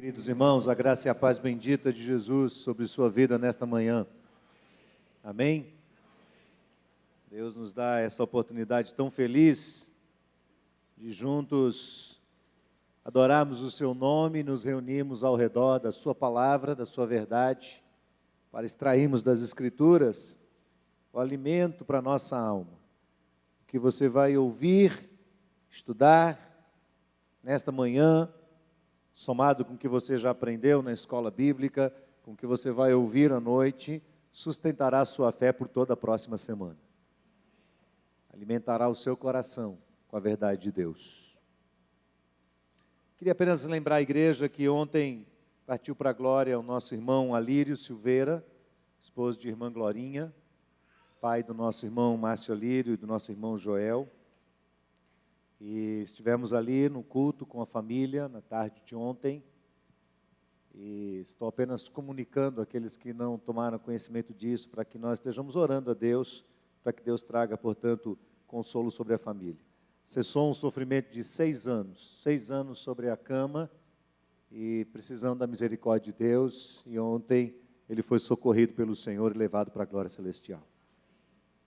Queridos irmãos, a graça e a paz bendita de Jesus sobre sua vida nesta manhã. Amém? Deus nos dá essa oportunidade tão feliz de juntos adorarmos o seu nome e nos reunirmos ao redor da sua palavra, da sua verdade, para extrairmos das Escrituras o alimento para a nossa alma. O que você vai ouvir, estudar nesta manhã, somado com o que você já aprendeu na escola bíblica, com o que você vai ouvir à noite, sustentará a sua fé por toda a próxima semana. Alimentará o seu coração com a verdade de Deus. Queria apenas lembrar a igreja que ontem partiu para a glória o nosso irmão Alírio Silveira, esposo de irmã Glorinha, pai do nosso irmão Márcio Alírio e do nosso irmão Joel. E estivemos ali no culto com a família na tarde de ontem. E estou apenas comunicando àqueles que não tomaram conhecimento disso, para que nós estejamos orando a Deus, para que Deus traga, portanto, consolo sobre a família. Cessou um sofrimento de 6 anos sobre a cama, e precisando da misericórdia de Deus, e ontem ele foi socorrido pelo Senhor e levado para a glória celestial.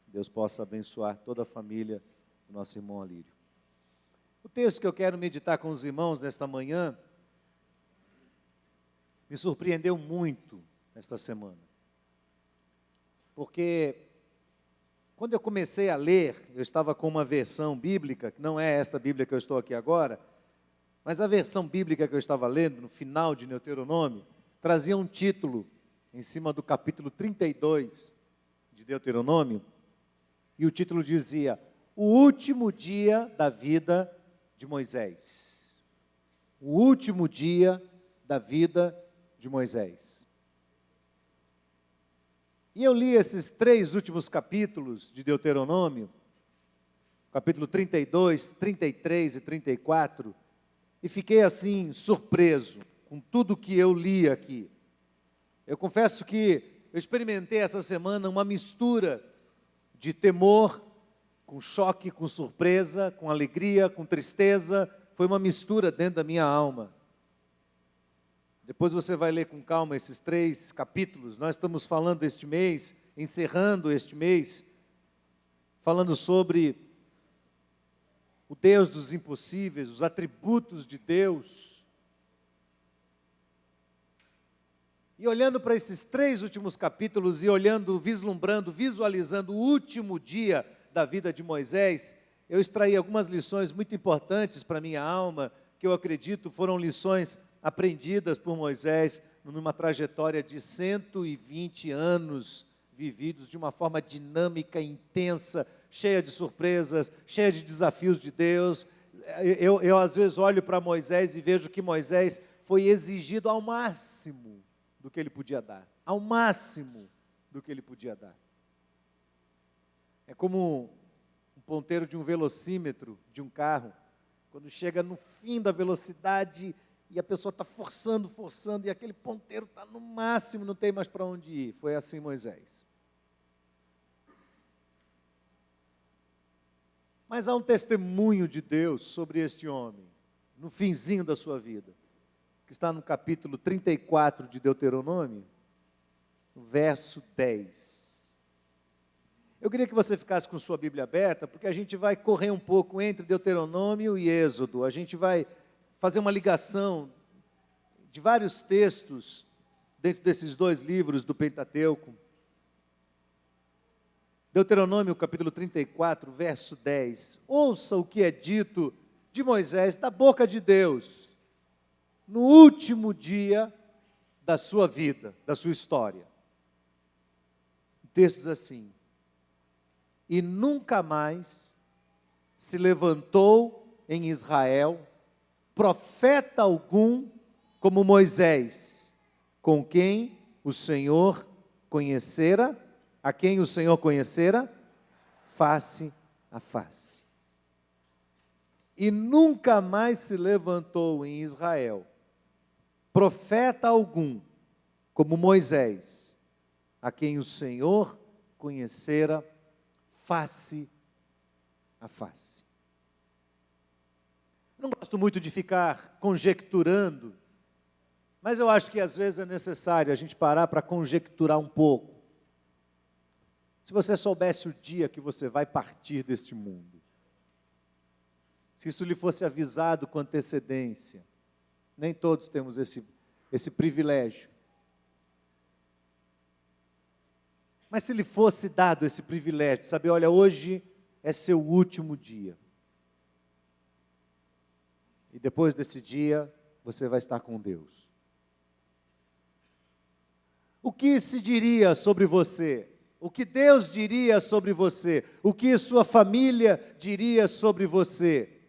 Deus possa abençoar toda a família do nosso irmão Alírio. O texto que eu quero meditar com os irmãos nesta manhã me surpreendeu muito esta semana. Porque quando eu comecei a ler, eu estava com uma versão bíblica, que não é esta Bíblia que eu estou aqui agora, mas a versão bíblica que eu estava lendo, no final de Deuteronômio, trazia um título em cima do capítulo 32 de Deuteronômio, e o título dizia: O último dia da vida de Moisés. O último dia da vida de Moisés. E eu li esses 3 últimos capítulos de Deuteronômio, capítulo 32, 33 e 34, e fiquei assim surpreso com tudo que eu li aqui. Eu confesso que eu experimentei essa semana uma mistura de temor, com choque, com surpresa, com alegria, com tristeza. Foi uma mistura dentro da minha alma. Depois você vai ler com calma esses 3 capítulos. Nós estamos falando este mês, encerrando este mês, falando sobre o Deus dos impossíveis, os atributos de Deus. E olhando para esses 3 últimos capítulos e olhando, vislumbrando, visualizando o último dia da vida de Moisés, eu extraí algumas lições muito importantes para a minha alma, que eu acredito foram lições aprendidas por Moisés numa trajetória de 120 anos vividos de uma forma dinâmica, intensa, cheia de surpresas, cheia de desafios de Deus. Eu às vezes olho para Moisés e vejo que Moisés foi exigido ao máximo do que ele podia dar, ao máximo do que ele podia dar. É como um ponteiro de um velocímetro de um carro, quando chega no fim da velocidade e a pessoa está forçando, e aquele ponteiro está no máximo, não tem mais para onde ir. Foi assim Moisés. Mas há um testemunho de Deus sobre este homem, no finzinho da sua vida, que está no capítulo 34 de Deuteronômio, no verso 10. Eu queria que você ficasse com sua Bíblia aberta, porque a gente vai correr um pouco entre Deuteronômio e Êxodo. A gente vai fazer uma ligação de vários textos dentro desses 2 livros do Pentateuco. Deuteronômio, capítulo 34, verso 10. Ouça o que é dito de Moisés da boca de Deus, no último dia da sua vida, da sua história. O texto diz assim: E nunca mais se levantou em Israel profeta algum como Moisés, com quem o Senhor conhecera, a quem o Senhor conhecera, face a face. E nunca mais se levantou em Israel profeta algum como Moisés, a quem o Senhor conhecera face a face. Eu não gosto muito de ficar conjecturando Mas eu acho que às vezes é necessário a gente parar para conjecturar um pouco. Se você soubesse o dia que você vai partir deste mundo, se isso lhe fosse avisado com antecedência, nem todos temos esse privilégio. Mas se lhe fosse dado esse privilégio de saber, olha, hoje é seu último dia. E depois desse dia, você vai estar com Deus. O que se diria sobre você? O que Deus diria sobre você? O que sua família diria sobre você?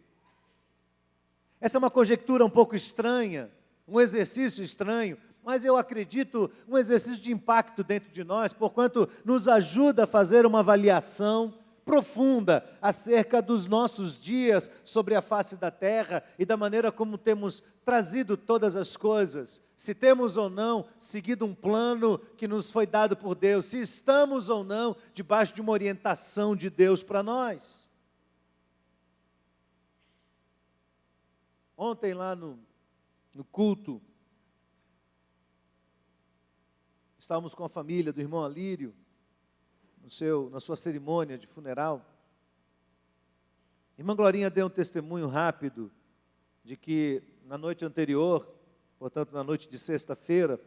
Essa é uma conjectura um pouco estranha, um exercício estranho, mas eu acredito um exercício de impacto dentro de nós, porquanto nos ajuda a fazer uma avaliação profunda acerca dos nossos dias sobre a face da terra e da maneira como temos trazido todas as coisas, se temos ou não seguido um plano que nos foi dado por Deus, se estamos ou não debaixo de uma orientação de Deus para nós. Ontem lá no culto, estávamos com a família do irmão Alírio, na sua cerimônia de funeral. Irmã Glorinha deu um testemunho rápido de que na noite anterior, portanto na noite de sexta-feira,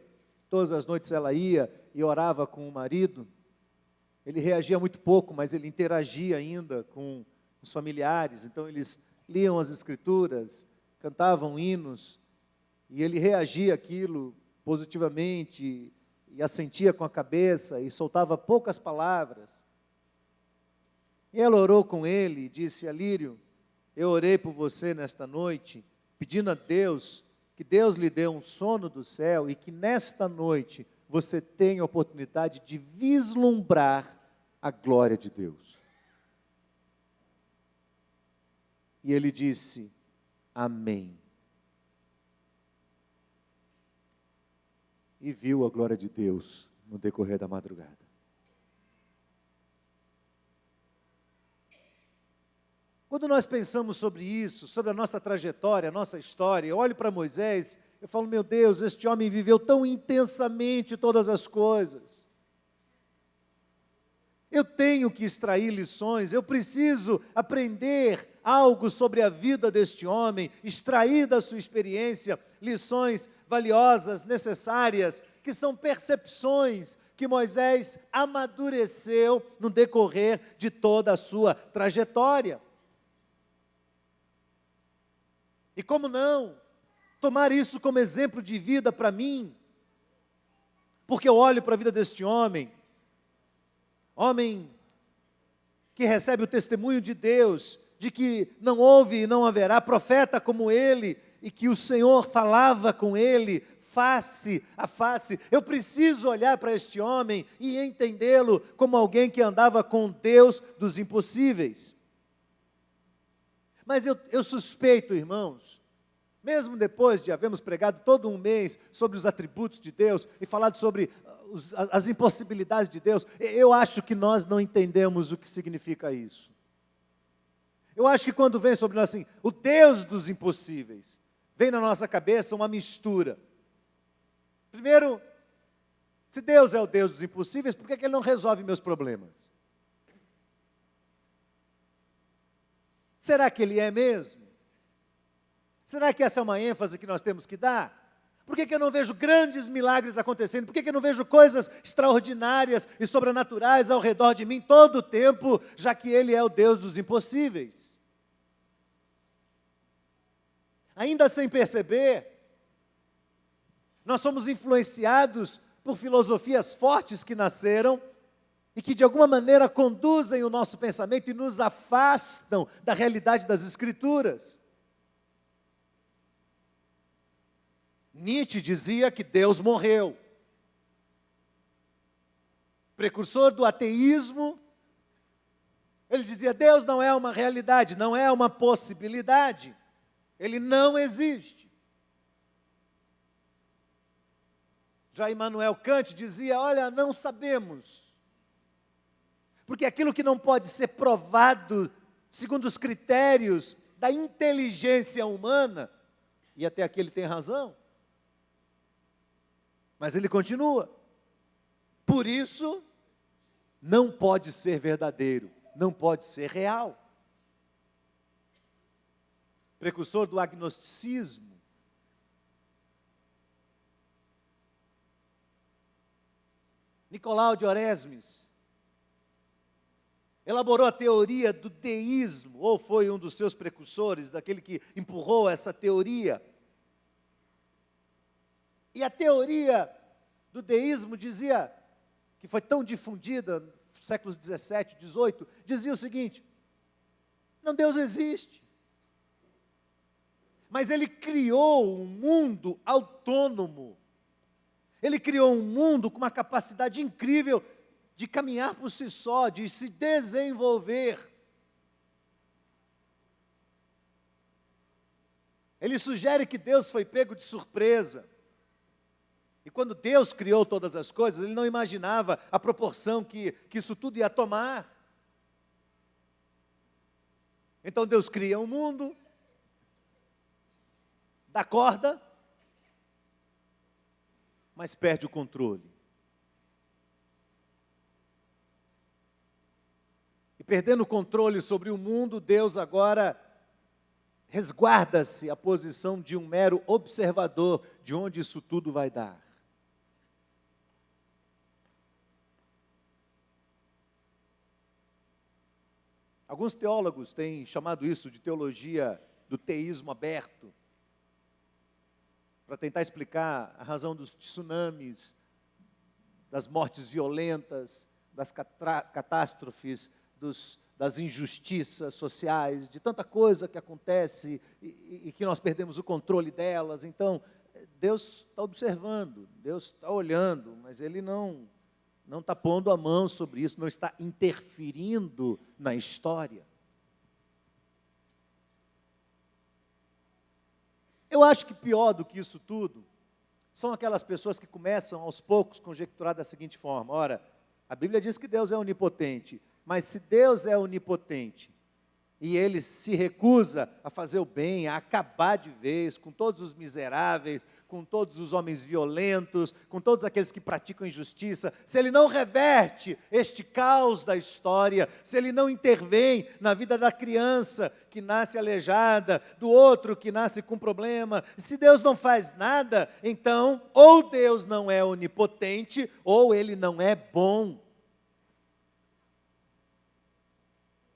todas as noites ela ia e orava com o marido. Ele reagia muito pouco, mas ele interagia ainda com os familiares, então eles liam as escrituras, cantavam hinos, e ele reagia àquilo positivamente, e assentia com a cabeça, e soltava poucas palavras. E ela orou com ele, e disse, Alírio, eu orei por você nesta noite, pedindo a Deus, que Deus lhe dê um sono do céu, e que nesta noite você tenha a oportunidade de vislumbrar a glória de Deus. E ele disse, amém. E viu a glória de Deus no decorrer da madrugada. Quando nós pensamos sobre isso, sobre a nossa trajetória, a nossa história, eu olho para Moisés, eu falo, meu Deus, este homem viveu tão intensamente todas as coisas. Eu tenho que extrair lições, eu preciso aprender algo sobre a vida deste homem, extrair da sua experiência lições valiosas, necessárias, que são percepções que Moisés amadureceu no decorrer de toda a sua trajetória. E como não tomar isso como exemplo de vida para mim? Porque eu olho para a vida deste homem que recebe o testemunho de Deus, de que não houve e não haverá profeta como ele, e que o Senhor falava com ele face a face. Eu preciso olhar para este homem e entendê-lo como alguém que andava com Deus dos impossíveis. Mas eu suspeito, irmãos, mesmo depois de havermos pregado todo um mês sobre os atributos de Deus e falado sobre as impossibilidades de Deus, eu acho que nós não entendemos o que significa isso. Eu acho que quando vem sobre nós assim, o Deus dos impossíveis, vem na nossa cabeça uma mistura. Primeiro, se Deus é o Deus dos impossíveis, por que Ele não resolve meus problemas? Será que Ele é mesmo? Será que essa é uma ênfase que nós temos que dar? Por que eu não vejo grandes milagres acontecendo? Por que eu não vejo coisas extraordinárias e sobrenaturais ao redor de mim todo o tempo, já que Ele é o Deus dos impossíveis? Ainda sem perceber, nós somos influenciados por filosofias fortes que nasceram e que de alguma maneira conduzem o nosso pensamento e nos afastam da realidade das Escrituras. Nietzsche dizia que Deus morreu. Precursor do ateísmo, ele dizia, Deus não é uma realidade, não é uma possibilidade. Ele não existe. Já Immanuel Kant dizia, olha, não sabemos. Porque aquilo que não pode ser provado segundo os critérios da inteligência humana, e até aqui ele tem razão, Mas ele continua. Por isso, não pode ser verdadeiro, não pode ser real. Precursor do agnosticismo. Nicolau de Oresmes elaborou a teoria do deísmo, ou foi um dos seus precursores, daquele que empurrou essa teoria. E a teoria do deísmo dizia, que foi tão difundida nos séculos 17, 18, dizia o seguinte: não, Deus existe. Mas Ele criou um mundo autônomo. Ele criou um mundo com uma capacidade incrível de caminhar por si só, de se desenvolver. Ele sugere que Deus foi pego de surpresa. E quando Deus criou todas as coisas, Ele não imaginava a proporção que isso tudo ia tomar. Então Deus cria um mundo, dá corda, mas perde o controle. E perdendo o controle sobre o mundo, Deus agora resguarda-se a posição de um mero observador de onde isso tudo vai dar. Alguns teólogos têm chamado isso de teologia do teísmo aberto, para tentar explicar a razão dos tsunamis, das mortes violentas, das catástrofes, das injustiças sociais, de tanta coisa que acontece e que nós perdemos o controle delas. Então, Deus está observando, Deus está olhando, mas Ele não está pondo a mão sobre isso, não está interferindo na história. Eu acho que pior do que isso tudo, são aquelas pessoas que começam aos poucos a conjecturar da seguinte forma: ora, a Bíblia diz que Deus é onipotente, mas se Deus é onipotente, e Ele se recusa a fazer o bem, a acabar de vez com todos os miseráveis, com todos os homens violentos, com todos aqueles que praticam injustiça, se Ele não reverte este caos da história, se Ele não intervém na vida da criança que nasce aleijada, do outro que nasce com problema, se Deus não faz nada, então ou Deus não é onipotente, ou Ele não é bom.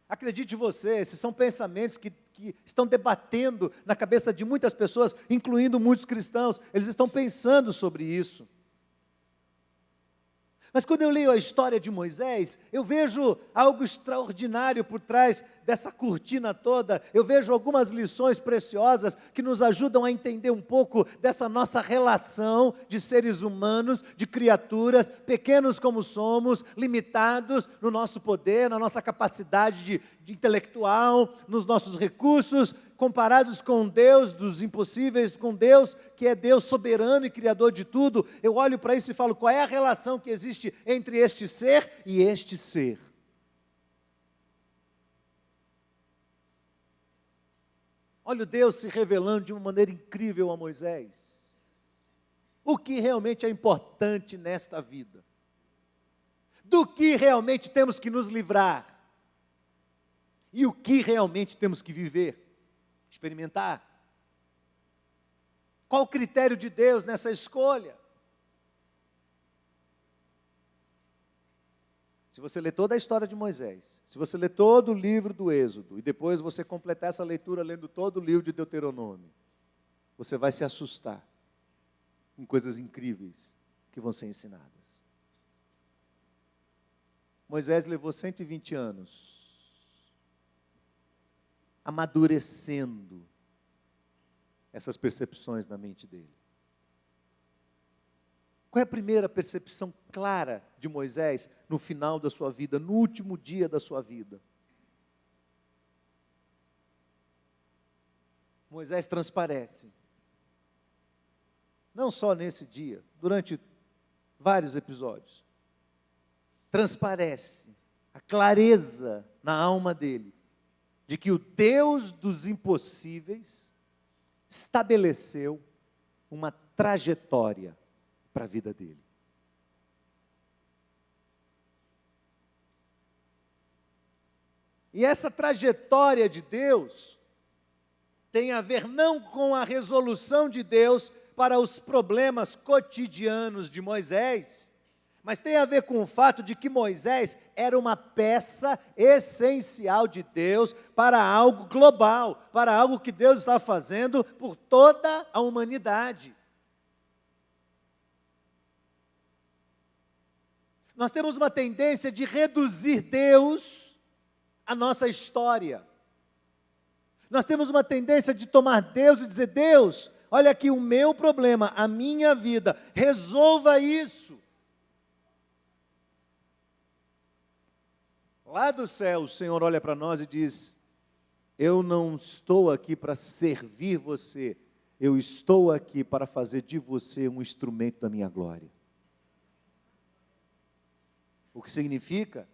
Acredite você, esses são pensamentos que estão debatendo na cabeça de muitas pessoas, incluindo muitos cristãos. Eles estão pensando sobre isso. Mas quando eu leio a história de Moisés, eu vejo algo extraordinário por trás dessa cortina toda. Eu vejo algumas lições preciosas que nos ajudam a entender um pouco dessa nossa relação de seres humanos, de criaturas, pequenos como somos, limitados no nosso poder, na nossa capacidade de intelectual, nos nossos recursos, comparados com Deus dos impossíveis, com Deus que é Deus soberano e criador de tudo. Eu olho para isso e falo, qual é a relação que existe entre este ser e este ser? Olha Deus se revelando de uma maneira incrível a Moisés. O que realmente é importante nesta vida? Do que realmente temos que nos livrar? E o que realmente temos que viver? Experimentar. Qual o critério de Deus nessa escolha? Se você ler toda a história de Moisés, se você ler todo o livro do Êxodo, e depois você completar essa leitura lendo todo o livro de Deuteronômio, você vai se assustar com coisas incríveis que vão ser ensinadas. Moisés levou 120 anos amadurecendo essas percepções na mente dele. Qual é a primeira percepção clara de Moisés no final da sua vida, no último dia da sua vida? Moisés transparece. Não só nesse dia, durante vários episódios. Transparece a clareza na alma dele de que o Deus dos impossíveis estabeleceu uma trajetória para a vida dele. E essa trajetória de Deus tem a ver não com a resolução de Deus para os problemas cotidianos de Moisés, mas tem a ver com o fato de que Moisés era uma peça essencial de Deus para algo global, para algo que Deus está fazendo por toda a humanidade. Nós temos uma tendência de reduzir Deus à nossa história. Nós temos uma tendência de tomar Deus e dizer: Deus, olha aqui o meu problema, a minha vida, resolva isso. Lá do céu, o Senhor olha para nós e diz: eu não estou aqui para servir você, eu estou aqui para fazer de você um instrumento da minha glória. O que significa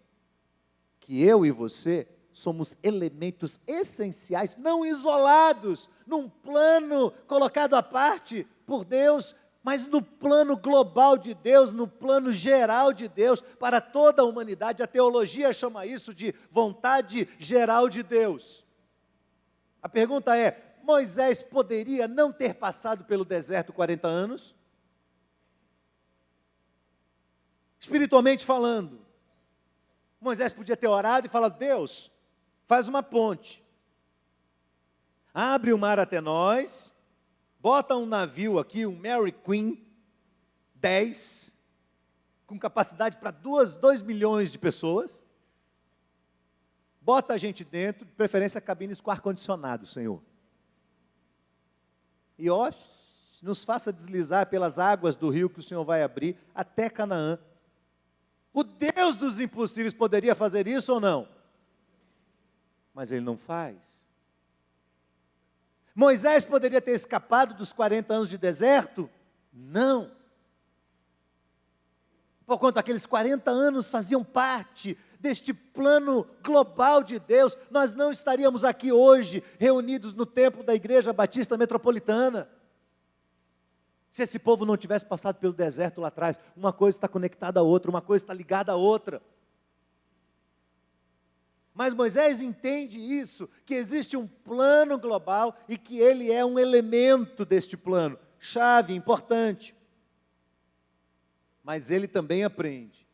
que eu e você somos elementos essenciais, não isolados, num plano colocado à parte por Deus, mas no plano global de Deus, no plano geral de Deus, para toda a humanidade. A teologia chama isso de vontade geral de Deus. A pergunta é: Moisés poderia não ter passado pelo deserto 40 anos? Espiritualmente falando, Moisés podia ter orado e falado: Deus, faz uma ponte, abre o mar até nós, bota um navio aqui, um Mary Queen 10, com capacidade para 2 milhões de pessoas, bota a gente dentro, de preferência cabines com ar-condicionado, Senhor. E ó, nos faça deslizar pelas águas do rio que o Senhor vai abrir até Canaã. O Deus dos impossíveis poderia fazer isso ou não? Mas Ele não faz. Moisés poderia ter escapado dos 40 anos de deserto? Não. Porquanto aqueles 40 anos faziam parte deste plano global de Deus, nós não estaríamos aqui hoje, reunidos no templo da Igreja Batista Metropolitana. Se esse povo não tivesse passado pelo deserto lá atrás, uma coisa está conectada à outra, uma coisa está ligada à outra. Mas Moisés entende isso, que existe um plano global e que ele é um elemento deste plano, chave, importante. Mas ele também aprende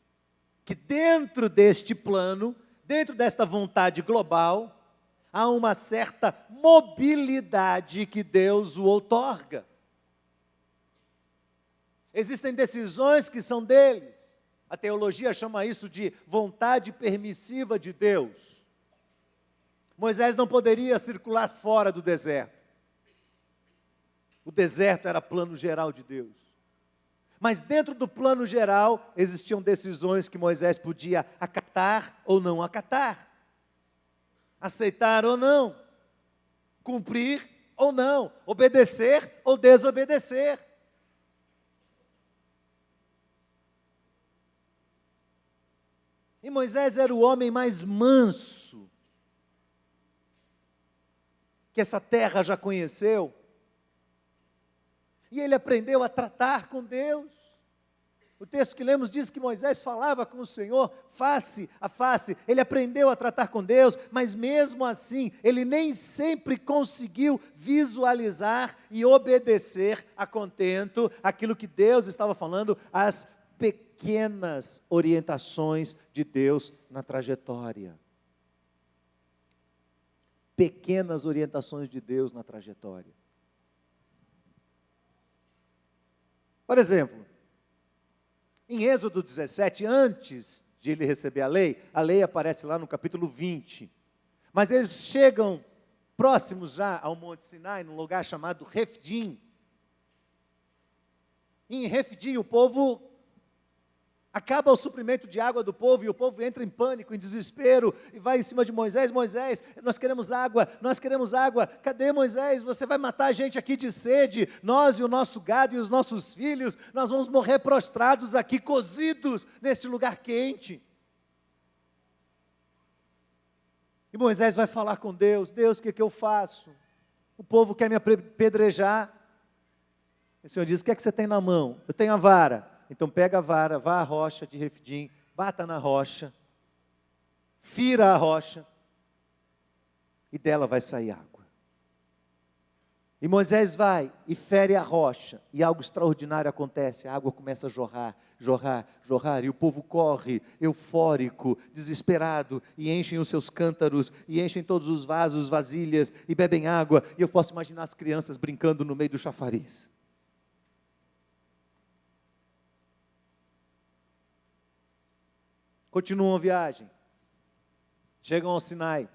que dentro deste plano, dentro desta vontade global, há uma certa mobilidade que Deus o outorga. Existem decisões que são deles. A teologia chama isso de vontade permissiva de Deus. Moisés não poderia circular fora do deserto. O deserto era plano geral de Deus. Mas dentro do plano geral, existiam decisões que Moisés podia acatar ou não acatar. Aceitar ou não. Cumprir ou não. Obedecer ou desobedecer. E Moisés era o homem mais manso que essa terra já conheceu. E ele aprendeu a tratar com Deus. O texto que lemos diz que Moisés falava com o Senhor face a face. Ele aprendeu a tratar com Deus, mas mesmo assim, ele nem sempre conseguiu visualizar e obedecer a contento aquilo que Deus estava falando, as pequenas orientações de Deus na trajetória. Pequenas orientações de Deus na trajetória. Por exemplo, em Êxodo 17, antes de ele receber a lei aparece lá no capítulo 20. Mas eles chegam próximos já ao Monte Sinai, num lugar chamado Refidim. Em Refidim, o povo acaba o suprimento de água do povo, e o povo entra em pânico, em desespero, e vai em cima de Moisés: Moisés, nós queremos água, cadê Moisés? Você vai matar a gente aqui de sede, nós e o nosso gado e os nossos filhos, nós vamos morrer prostrados aqui, cozidos, neste lugar quente. E Moisés vai falar com Deus: Deus, o que eu faço? O povo quer me apedrejar. O Senhor diz: o que é que você tem na mão? Eu tenho a vara. Então pega a vara, vá à rocha de Refidim, bata na rocha, fira a rocha, e dela vai sair água. E Moisés vai e fere a rocha, e algo extraordinário acontece, a água começa a jorrar, jorrar, jorrar, e o povo corre, eufórico, desesperado, e enchem os seus cântaros, e enchem todos os vasos, vasilhas, e bebem água, e eu posso imaginar as crianças brincando no meio do chafariz. Continuam a viagem, chegam ao Sinai,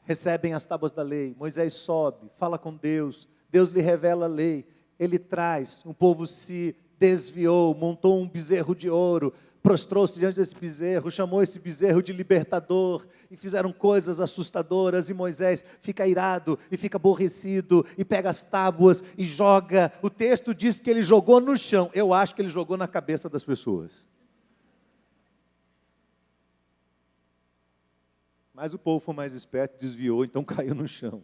recebem as tábuas da lei, Moisés sobe, fala com Deus, Deus lhe revela a lei, ele traz, o povo se desviou, montou um bezerro de ouro, prostrou-se diante desse bezerro, chamou esse bezerro de libertador, e fizeram coisas assustadoras, e Moisés fica irado, e fica aborrecido, e pega as tábuas, e joga, o texto diz que ele jogou no chão, eu acho que ele jogou na cabeça das pessoas. Mas o povo foi mais esperto, desviou, então caiu no chão.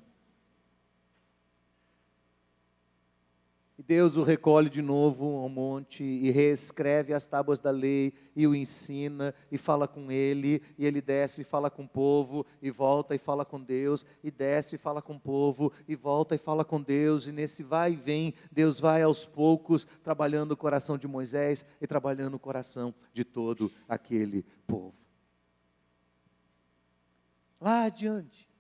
E Deus o recolhe de novo ao monte e reescreve as tábuas da lei e o ensina e fala com ele, e ele desce e fala com o povo e volta e fala com Deus, e desce e fala com o povo e volta e fala com Deus, e nesse vai e vem, Deus vai aos poucos trabalhando o coração de Moisés e trabalhando o coração de todo aquele povo. Lá adiante,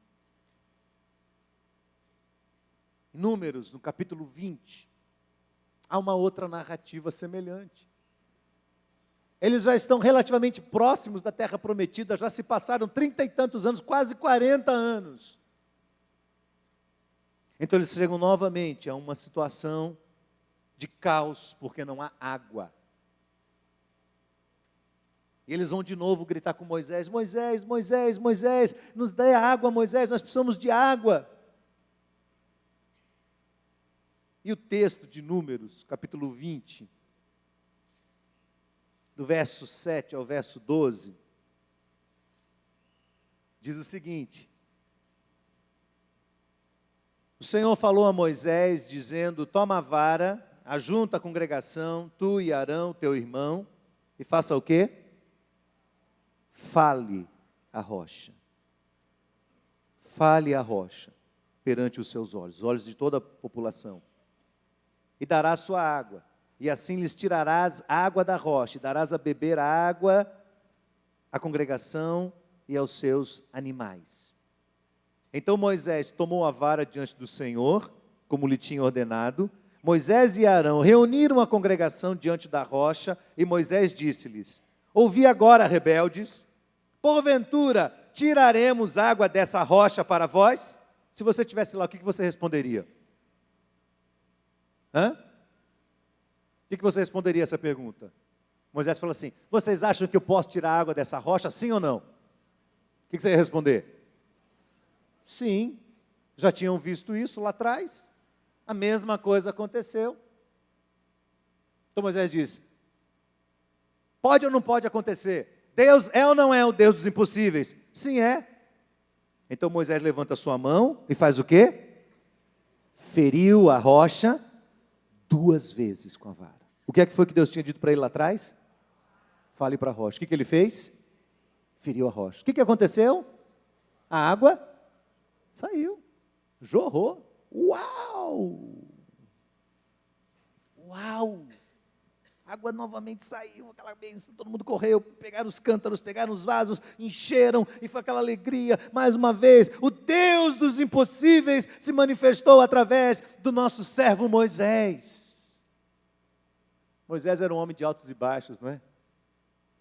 em Números, no capítulo 20, há uma outra narrativa semelhante. Eles já estão relativamente próximos da terra prometida, já se passaram 30 e tantos anos, quase 40 anos. Então eles chegam novamente a uma situação de caos, porque não há água. E eles vão de novo gritar com Moisés: Moisés, Moisés, Moisés, nos dê água, Moisés, nós precisamos de água. E o texto de Números, capítulo 20, do verso 7 ao verso 12, diz o seguinte: o Senhor falou a Moisés, dizendo: toma a vara, ajunta a congregação, tu e Arão, teu irmão, e faça o quê? Fale a rocha. Fale a rocha perante os seus olhos, os olhos de toda a população. E darás sua água, e assim lhes tirarás água da rocha, e darás a beber a água à congregação e aos seus animais. Então Moisés tomou a vara diante do Senhor, como lhe tinha ordenado. Moisés e Arão reuniram a congregação diante da rocha, e Moisés disse-lhes: ouvi agora, rebeldes, porventura tiraremos água dessa rocha para vós? Se você estivesse lá, o que você responderia? O que você responderia a essa pergunta? Moisés falou assim: vocês acham que eu posso tirar água dessa rocha, sim ou não? O que você ia responder? Sim, já tinham visto isso lá atrás, a mesma coisa aconteceu. Então Moisés disse: pode ou não pode acontecer? Deus é ou não é o Deus dos impossíveis? Sim, é. Então Moisés levanta a sua mão e faz o quê? Feriu a rocha 2 vezes com a vara. O que é que foi que Deus tinha dito para ele lá atrás? Fale para a rocha. O que ele fez? Feriu a rocha. O que aconteceu? A água saiu, jorrou. Uau! Uau! A água novamente saiu, aquela bênção, todo mundo correu, pegaram os cântaros, pegaram os vasos, encheram, e foi aquela alegria. Mais uma vez, o Deus dos impossíveis se manifestou através do nosso servo Moisés. Moisés era um homem de altos e baixos, não é?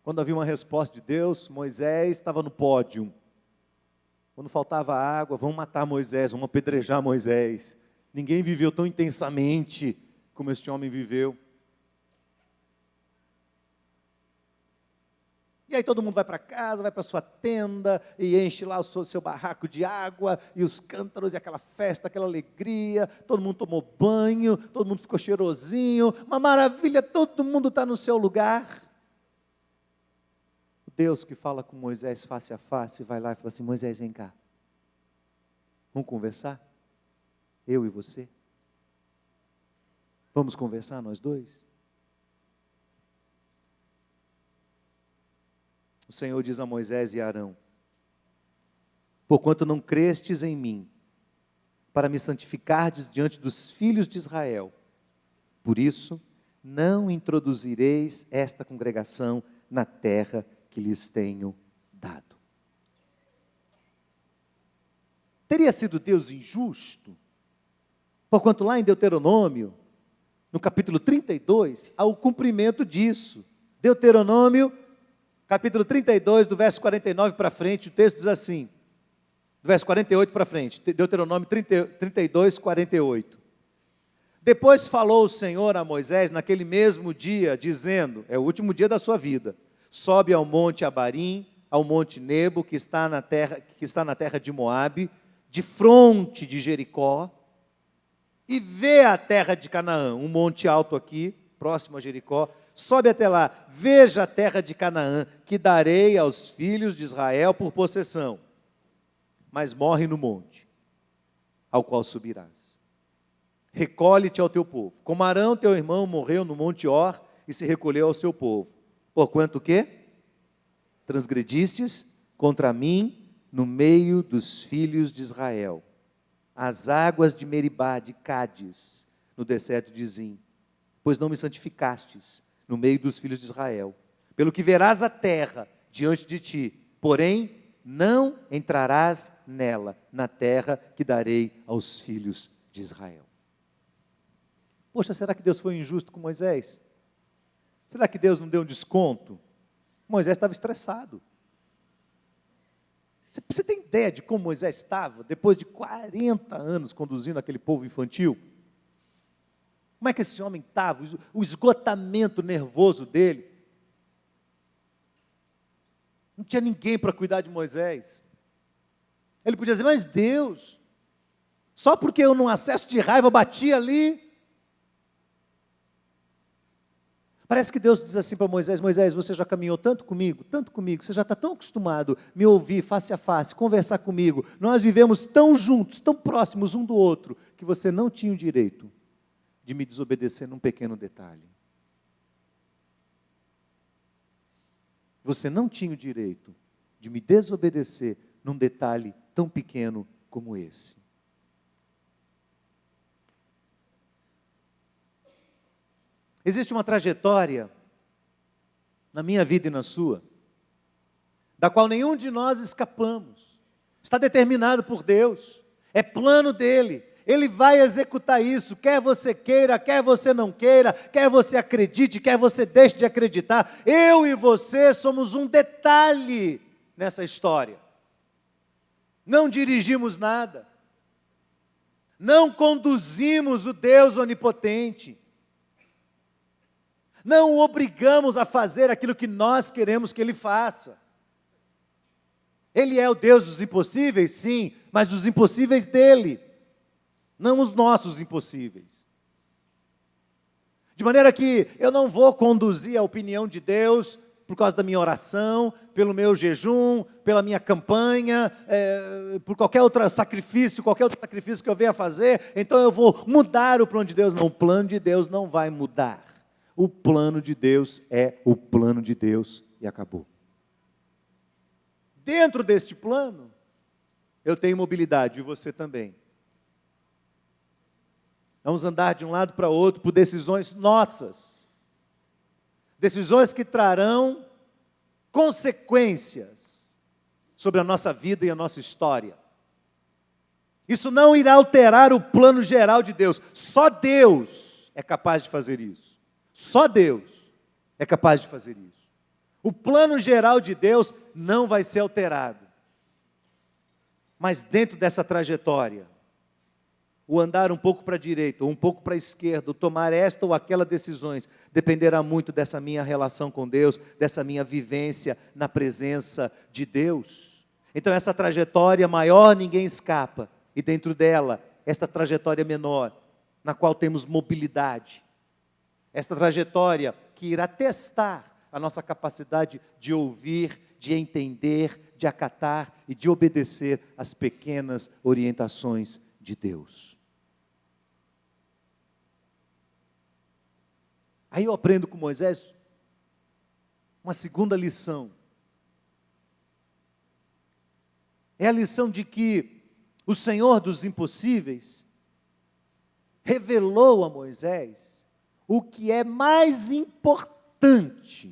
Quando havia uma resposta de Deus, Moisés estava no pódio. Quando faltava água, vamos matar Moisés, vamos apedrejar Moisés. Ninguém viveu tão intensamente como este homem viveu. E aí todo mundo vai para casa, vai para sua tenda e enche lá o seu barraco de água e os cântaros e aquela festa, aquela alegria. Todo mundo tomou banho, todo mundo ficou cheirosinho, uma maravilha, todo mundo está no seu lugar. O Deus que fala com Moisés face a face vai lá e fala assim: Moisés, vem cá, vamos conversar? Eu e você? Vamos conversar nós dois? O Senhor diz a Moisés e a Arão: porquanto não crestes em mim, para me santificardes diante dos filhos de Israel, por isso não introduzireis esta congregação na terra que lhes tenho dado. Teria sido Deus injusto? Porquanto lá em Deuteronômio, no capítulo 32, há o cumprimento disso. Deuteronômio, capítulo 32, do verso 49 para frente, o texto diz assim, do verso 48 para frente, Deuteronômio 32, 48. Depois falou o Senhor a Moisés naquele mesmo dia, dizendo, é o último dia da sua vida, sobe ao monte Abarim, ao monte Nebo, que está na terra de Moabe, de fronte de Jericó, e vê a terra de Canaã, um monte alto aqui, próximo a Jericó, sobe até lá, veja a terra de Canaã, que darei aos filhos de Israel por possessão, mas morre no monte, ao qual subirás. Recolhe-te ao teu povo, como Arão teu irmão morreu no monte Or, e se recolheu ao seu povo, porquanto o quê? Transgredistes contra mim, no meio dos filhos de Israel, as águas de Meribá, de Cádiz, no deserto de Zim, pois não me santificastes no meio dos filhos de Israel, pelo que verás a terra diante de ti, porém não entrarás nela, na terra que darei aos filhos de Israel. Poxa, será que Deus foi injusto com Moisés? Será que Deus não deu um desconto? Moisés estava estressado. Você tem ideia de como Moisés estava, depois de 40 anos conduzindo aquele povo infantil? Como é que esse homem estava? O esgotamento nervoso dele. Não tinha ninguém para cuidar de Moisés. Ele podia dizer, mas Deus, só porque eu num acesso de raiva bati ali. Parece que Deus diz assim para Moisés, Moisés, você já caminhou tanto comigo, você já está tão acostumado a me ouvir face a face, conversar comigo, nós vivemos tão juntos, tão próximos um do outro, que você não tinha o direito de me desobedecer num pequeno detalhe. Você não tinha o direito de me desobedecer num detalhe tão pequeno como esse. Existe uma trajetória na minha vida e na sua, da qual nenhum de nós escapamos. Está determinado por Deus, é plano dele. Ele vai executar isso, quer você queira, quer você não queira, quer você acredite, quer você deixe de acreditar. Eu e você somos um detalhe nessa história. Não dirigimos nada. Não conduzimos o Deus onipotente. Não o obrigamos a fazer aquilo que nós queremos que Ele faça. Ele é o Deus dos impossíveis, sim, mas dos impossíveis dEle, não os nossos impossíveis. De maneira que eu não vou conduzir a opinião de Deus por causa da minha oração, pelo meu jejum, pela minha campanha, por qualquer outro sacrifício que eu venha fazer, então eu vou mudar o plano de Deus. Não, o plano de Deus não vai mudar. O plano de Deus é o plano de Deus e acabou. Dentro deste plano, eu tenho mobilidade e você também. Vamos andar de um lado para outro por decisões nossas. Decisões que trarão consequências sobre a nossa vida e a nossa história. Isso não irá alterar o plano geral de Deus. Só Deus é capaz de fazer isso. Só Deus é capaz de fazer isso. O plano geral de Deus não vai ser alterado. Mas dentro dessa trajetória, o andar um pouco para a direita, ou um pouco para a esquerda, o tomar esta ou aquela decisões, dependerá muito dessa minha relação com Deus, dessa minha vivência na presença de Deus. Então essa trajetória maior ninguém escapa, e dentro dela, esta trajetória menor, na qual temos mobilidade. Esta trajetória que irá testar a nossa capacidade de ouvir, de entender, de acatar e de obedecer às pequenas orientações de Deus. Aí eu aprendo com Moisés uma segunda lição. É a lição de que o Senhor dos impossíveis revelou a Moisés o que é mais importante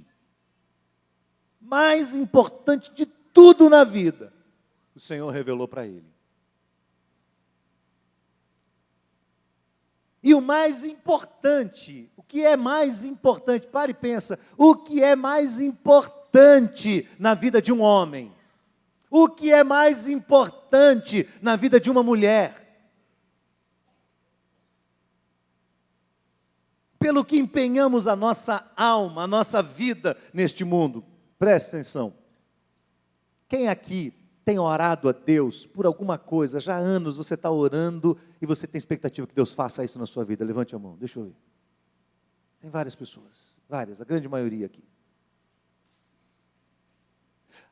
de tudo na vida. O Senhor revelou para ele. E o mais importante, o que é mais importante? Pare e pensa, o que é mais importante na vida de um homem? O que é mais importante na vida de uma mulher? Pelo que empenhamos a nossa alma, a nossa vida neste mundo. Preste atenção. Quem aqui tem orado a Deus por alguma coisa? Já há anos você está orando e você tem expectativa que Deus faça isso na sua vida. Levante a mão, deixa eu ver. Tem várias pessoas, várias, a grande maioria aqui.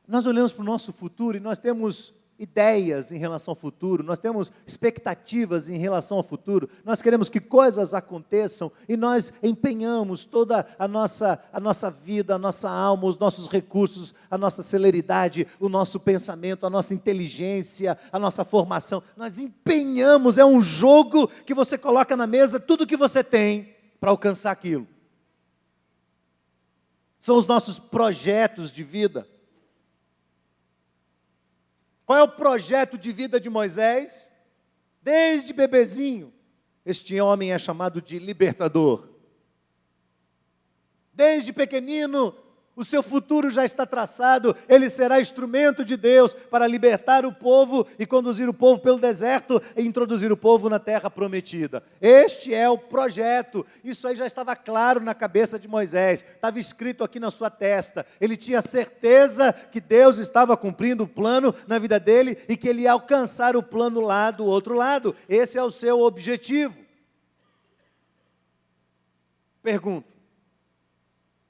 Nós olhamos para o nosso futuro e nós temos ideias em relação ao futuro, nós temos expectativas em relação ao futuro, nós queremos que coisas aconteçam e nós empenhamos toda a nossa vida, a nossa alma, os nossos recursos, a nossa celeridade, o nosso pensamento, a nossa inteligência, a nossa formação, nós empenhamos, é um jogo que você coloca na mesa tudo que você tem para alcançar aquilo. São os nossos projetos de vida. Qual é o projeto de vida de Moisés? Desde bebezinho, este homem é chamado de libertador. Desde pequenino, o seu futuro já está traçado, ele será instrumento de Deus para libertar o povo e conduzir o povo pelo deserto e introduzir o povo na terra prometida. Este é o projeto, isso aí já estava claro na cabeça de Moisés, estava escrito aqui na sua testa, ele tinha certeza que Deus estava cumprindo o plano na vida dele e que ele ia alcançar o plano lá do outro lado, esse é o seu objetivo. Pergunto,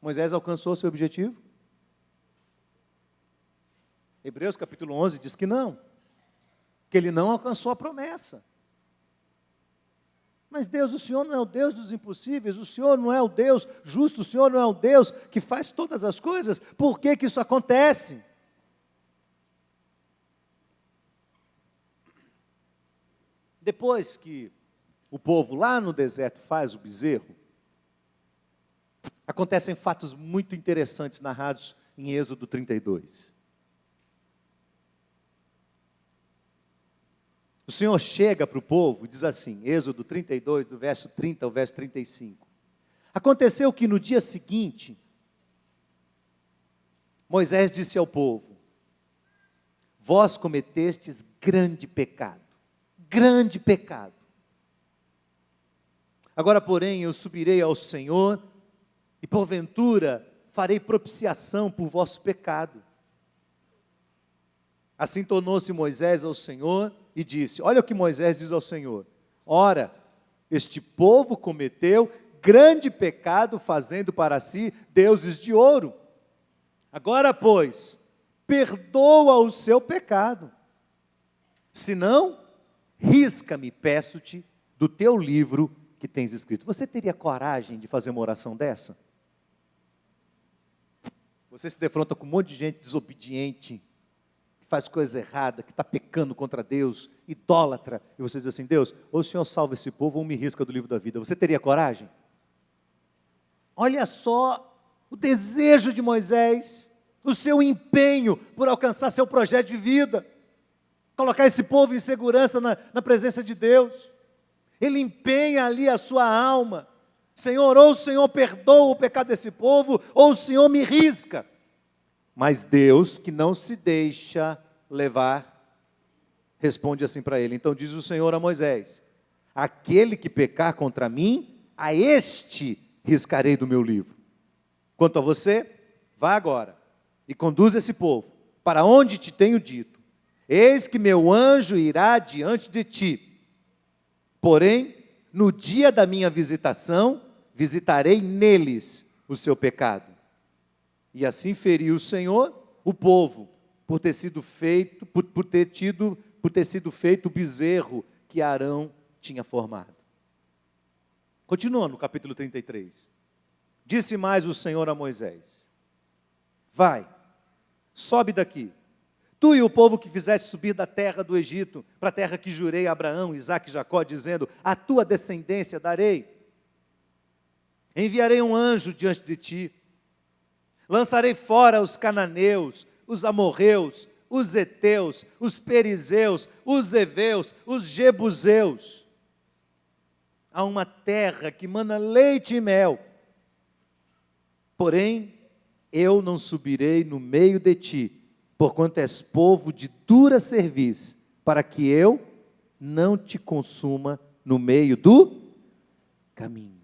Moisés alcançou seu objetivo? Hebreus capítulo 11 diz que não, que ele não alcançou a promessa. Mas Deus, o Senhor não é o Deus dos impossíveis, o Senhor não é o Deus justo, o Senhor não é o Deus que faz todas as coisas, por que que isso acontece? Depois que o povo lá no deserto faz o bezerro, acontecem fatos muito interessantes narrados em Êxodo 32. O Senhor chega para o povo e diz assim, Êxodo 32, do verso 30 ao verso 35. Aconteceu que no dia seguinte, Moisés disse ao povo, vós cometestes grande pecado. Agora, porém, eu subirei ao Senhor e porventura farei propiciação por vosso pecado. Assim tornou-se Moisés ao Senhor e disse, olha o que Moisés diz ao Senhor, ora, este povo cometeu grande pecado fazendo para si deuses de ouro. Agora, pois, perdoa o seu pecado. Senão, risca-me, peço-te, do teu livro que tens escrito. Você teria coragem de fazer uma oração dessa? Você se defronta com um monte de gente desobediente, que faz coisa errada, que está pecando contra Deus, idólatra, e você diz assim, Deus, ou o Senhor salva esse povo ou me risca do livro da vida. Você teria coragem? Olha só o desejo de Moisés, o seu empenho por alcançar seu projeto de vida, colocar esse povo em segurança na presença de Deus. Ele empenha ali a sua alma. Senhor, ou o Senhor perdoa o pecado desse povo, ou o Senhor me risca. Mas Deus, que não se deixa levar, responde assim para ele. Então diz o Senhor a Moisés, aquele que pecar contra mim, a este riscarei do meu livro. Quanto a você, vá agora e conduza esse povo para onde te tenho dito. Eis que meu anjo irá diante de ti. Porém, no dia da minha visitação, visitarei neles o seu pecado. E assim feriu o Senhor o povo, por ter sido feito o bezerro que Arão tinha formado. Continua no capítulo 33. Disse mais o Senhor a Moisés: vai, sobe daqui, tu e o povo que fizeste subir da terra do Egito, para a terra que jurei a Abraão, Isaque e Jacó, dizendo: a tua descendência darei. Enviarei um anjo diante de ti, lançarei fora os cananeus, os amorreus, os heteus, os perizeus, os heveus, os jebuseus. Há uma terra que mana leite e mel. Porém, eu não subirei no meio de ti, porquanto és povo de dura cerviz, para que eu não te consuma no meio do caminho.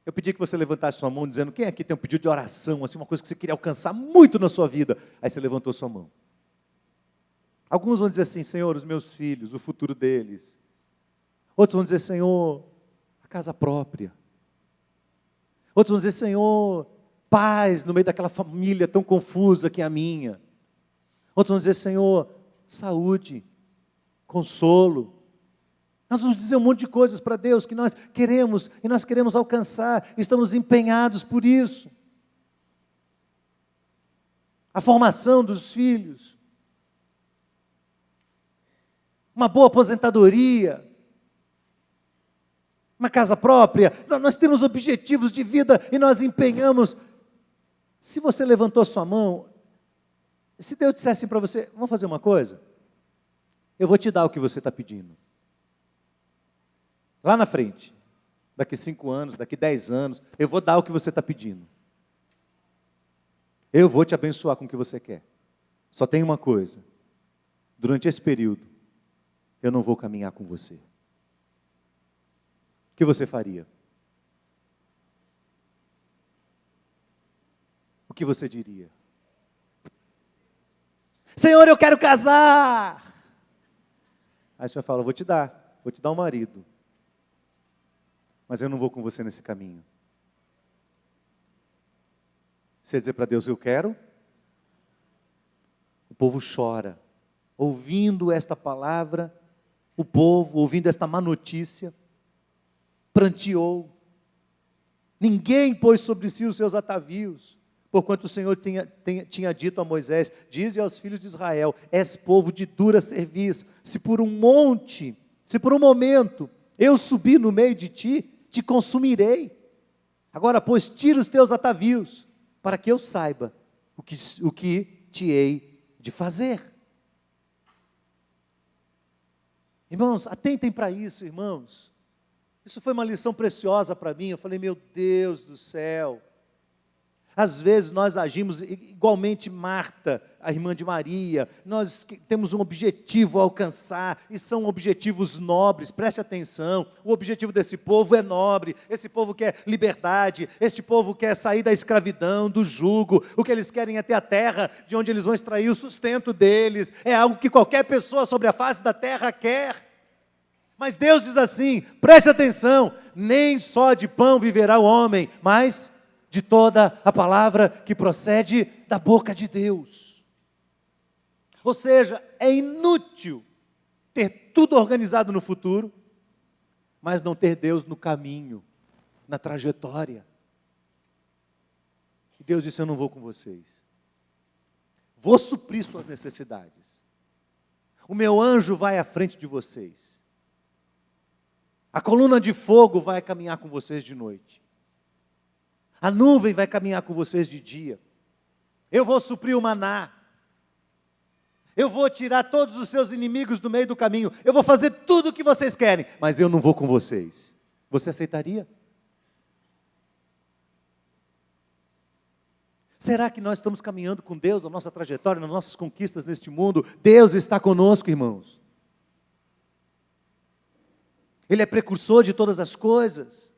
Eu pedi que você levantasse sua mão, dizendo: quem aqui tem um pedido de oração, assim, uma coisa que você queria alcançar muito na sua vida? Aí você levantou sua mão. Alguns vão dizer assim: Senhor, os meus filhos, o futuro deles. Outros vão dizer: Senhor, a casa própria. Outros vão dizer: Senhor, paz no meio daquela família tão confusa que é a minha. Outros vão dizer: Senhor, saúde, consolo. Nós vamos dizer um monte de coisas para Deus que nós queremos e nós queremos alcançar, estamos empenhados por isso. A formação dos filhos, uma boa aposentadoria, uma casa própria. Nós temos objetivos de vida e nós empenhamos. Se você levantou sua mão, se Deus dissesse assim para você: vamos fazer uma coisa? Eu vou te dar o que você está pedindo. Lá na frente, daqui 5 anos, daqui 10 anos, eu vou dar o que você está pedindo. Eu vou te abençoar com o que você quer. Só tem uma coisa: durante esse período, eu não vou caminhar com você. O que você faria? O que você diria? Senhor, eu quero casar. Aí o Senhor fala: vou te dar um marido. Mas eu não vou com você nesse caminho. Você dizer para Deus: eu quero. O povo chora. Ouvindo esta palavra, o povo, ouvindo esta má notícia, pranteou. Ninguém pôs sobre si os seus atavios, porquanto o Senhor tinha dito a Moisés: dize aos filhos de Israel: és povo de dura cerviz. Se por um momento, eu subir no meio de ti, te consumirei. Agora, pois, tira os teus atavios, para que eu saiba o que te hei de fazer. Irmãos, atentem para isso, irmãos. Isso foi uma lição preciosa para mim. Eu falei: meu Deus do céu. Às vezes nós agimos igualmente Marta, a irmã de Maria. Nós temos um objetivo a alcançar, e são objetivos nobres, preste atenção. O objetivo desse povo é nobre. Esse povo quer liberdade, este povo quer sair da escravidão, do jugo. O que eles querem é ter a terra de onde eles vão extrair o sustento deles. É algo que qualquer pessoa sobre a face da terra quer. Mas Deus diz assim: preste atenção, nem só de pão viverá o homem, mas de toda a palavra que procede da boca de Deus. Ou seja, é inútil ter tudo organizado no futuro, mas não ter Deus no caminho, na trajetória. E Deus disse: eu não vou com vocês. Vou suprir suas necessidades. O meu anjo vai à frente de vocês. A coluna de fogo vai caminhar com vocês de noite. A nuvem vai caminhar com vocês de dia. Eu vou suprir o maná. Eu vou tirar todos os seus inimigos do meio do caminho. Eu vou fazer tudo o que vocês querem, mas eu não vou com vocês. Você aceitaria? Será que nós estamos caminhando com Deus na nossa trajetória, nas nossas conquistas neste mundo? Deus está conosco, irmãos. Ele é precursor de todas as coisas.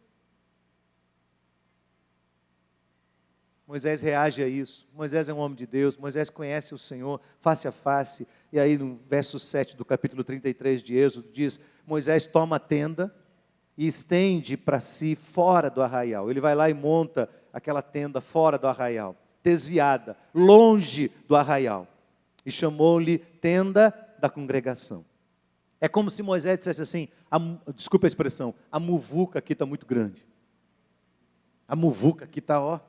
Moisés reage a isso. Moisés é um homem de Deus. Moisés conhece o Senhor face a face. E aí no verso 7 do capítulo 33 de Êxodo diz: Moisés toma a tenda e estende para si fora do arraial. Ele vai lá e monta aquela tenda fora do arraial, desviada, longe do arraial. E chamou-lhe tenda da congregação. É como se Moisés dissesse assim, desculpa a expressão, a muvuca aqui está muito grande. A muvuca aqui está, ó,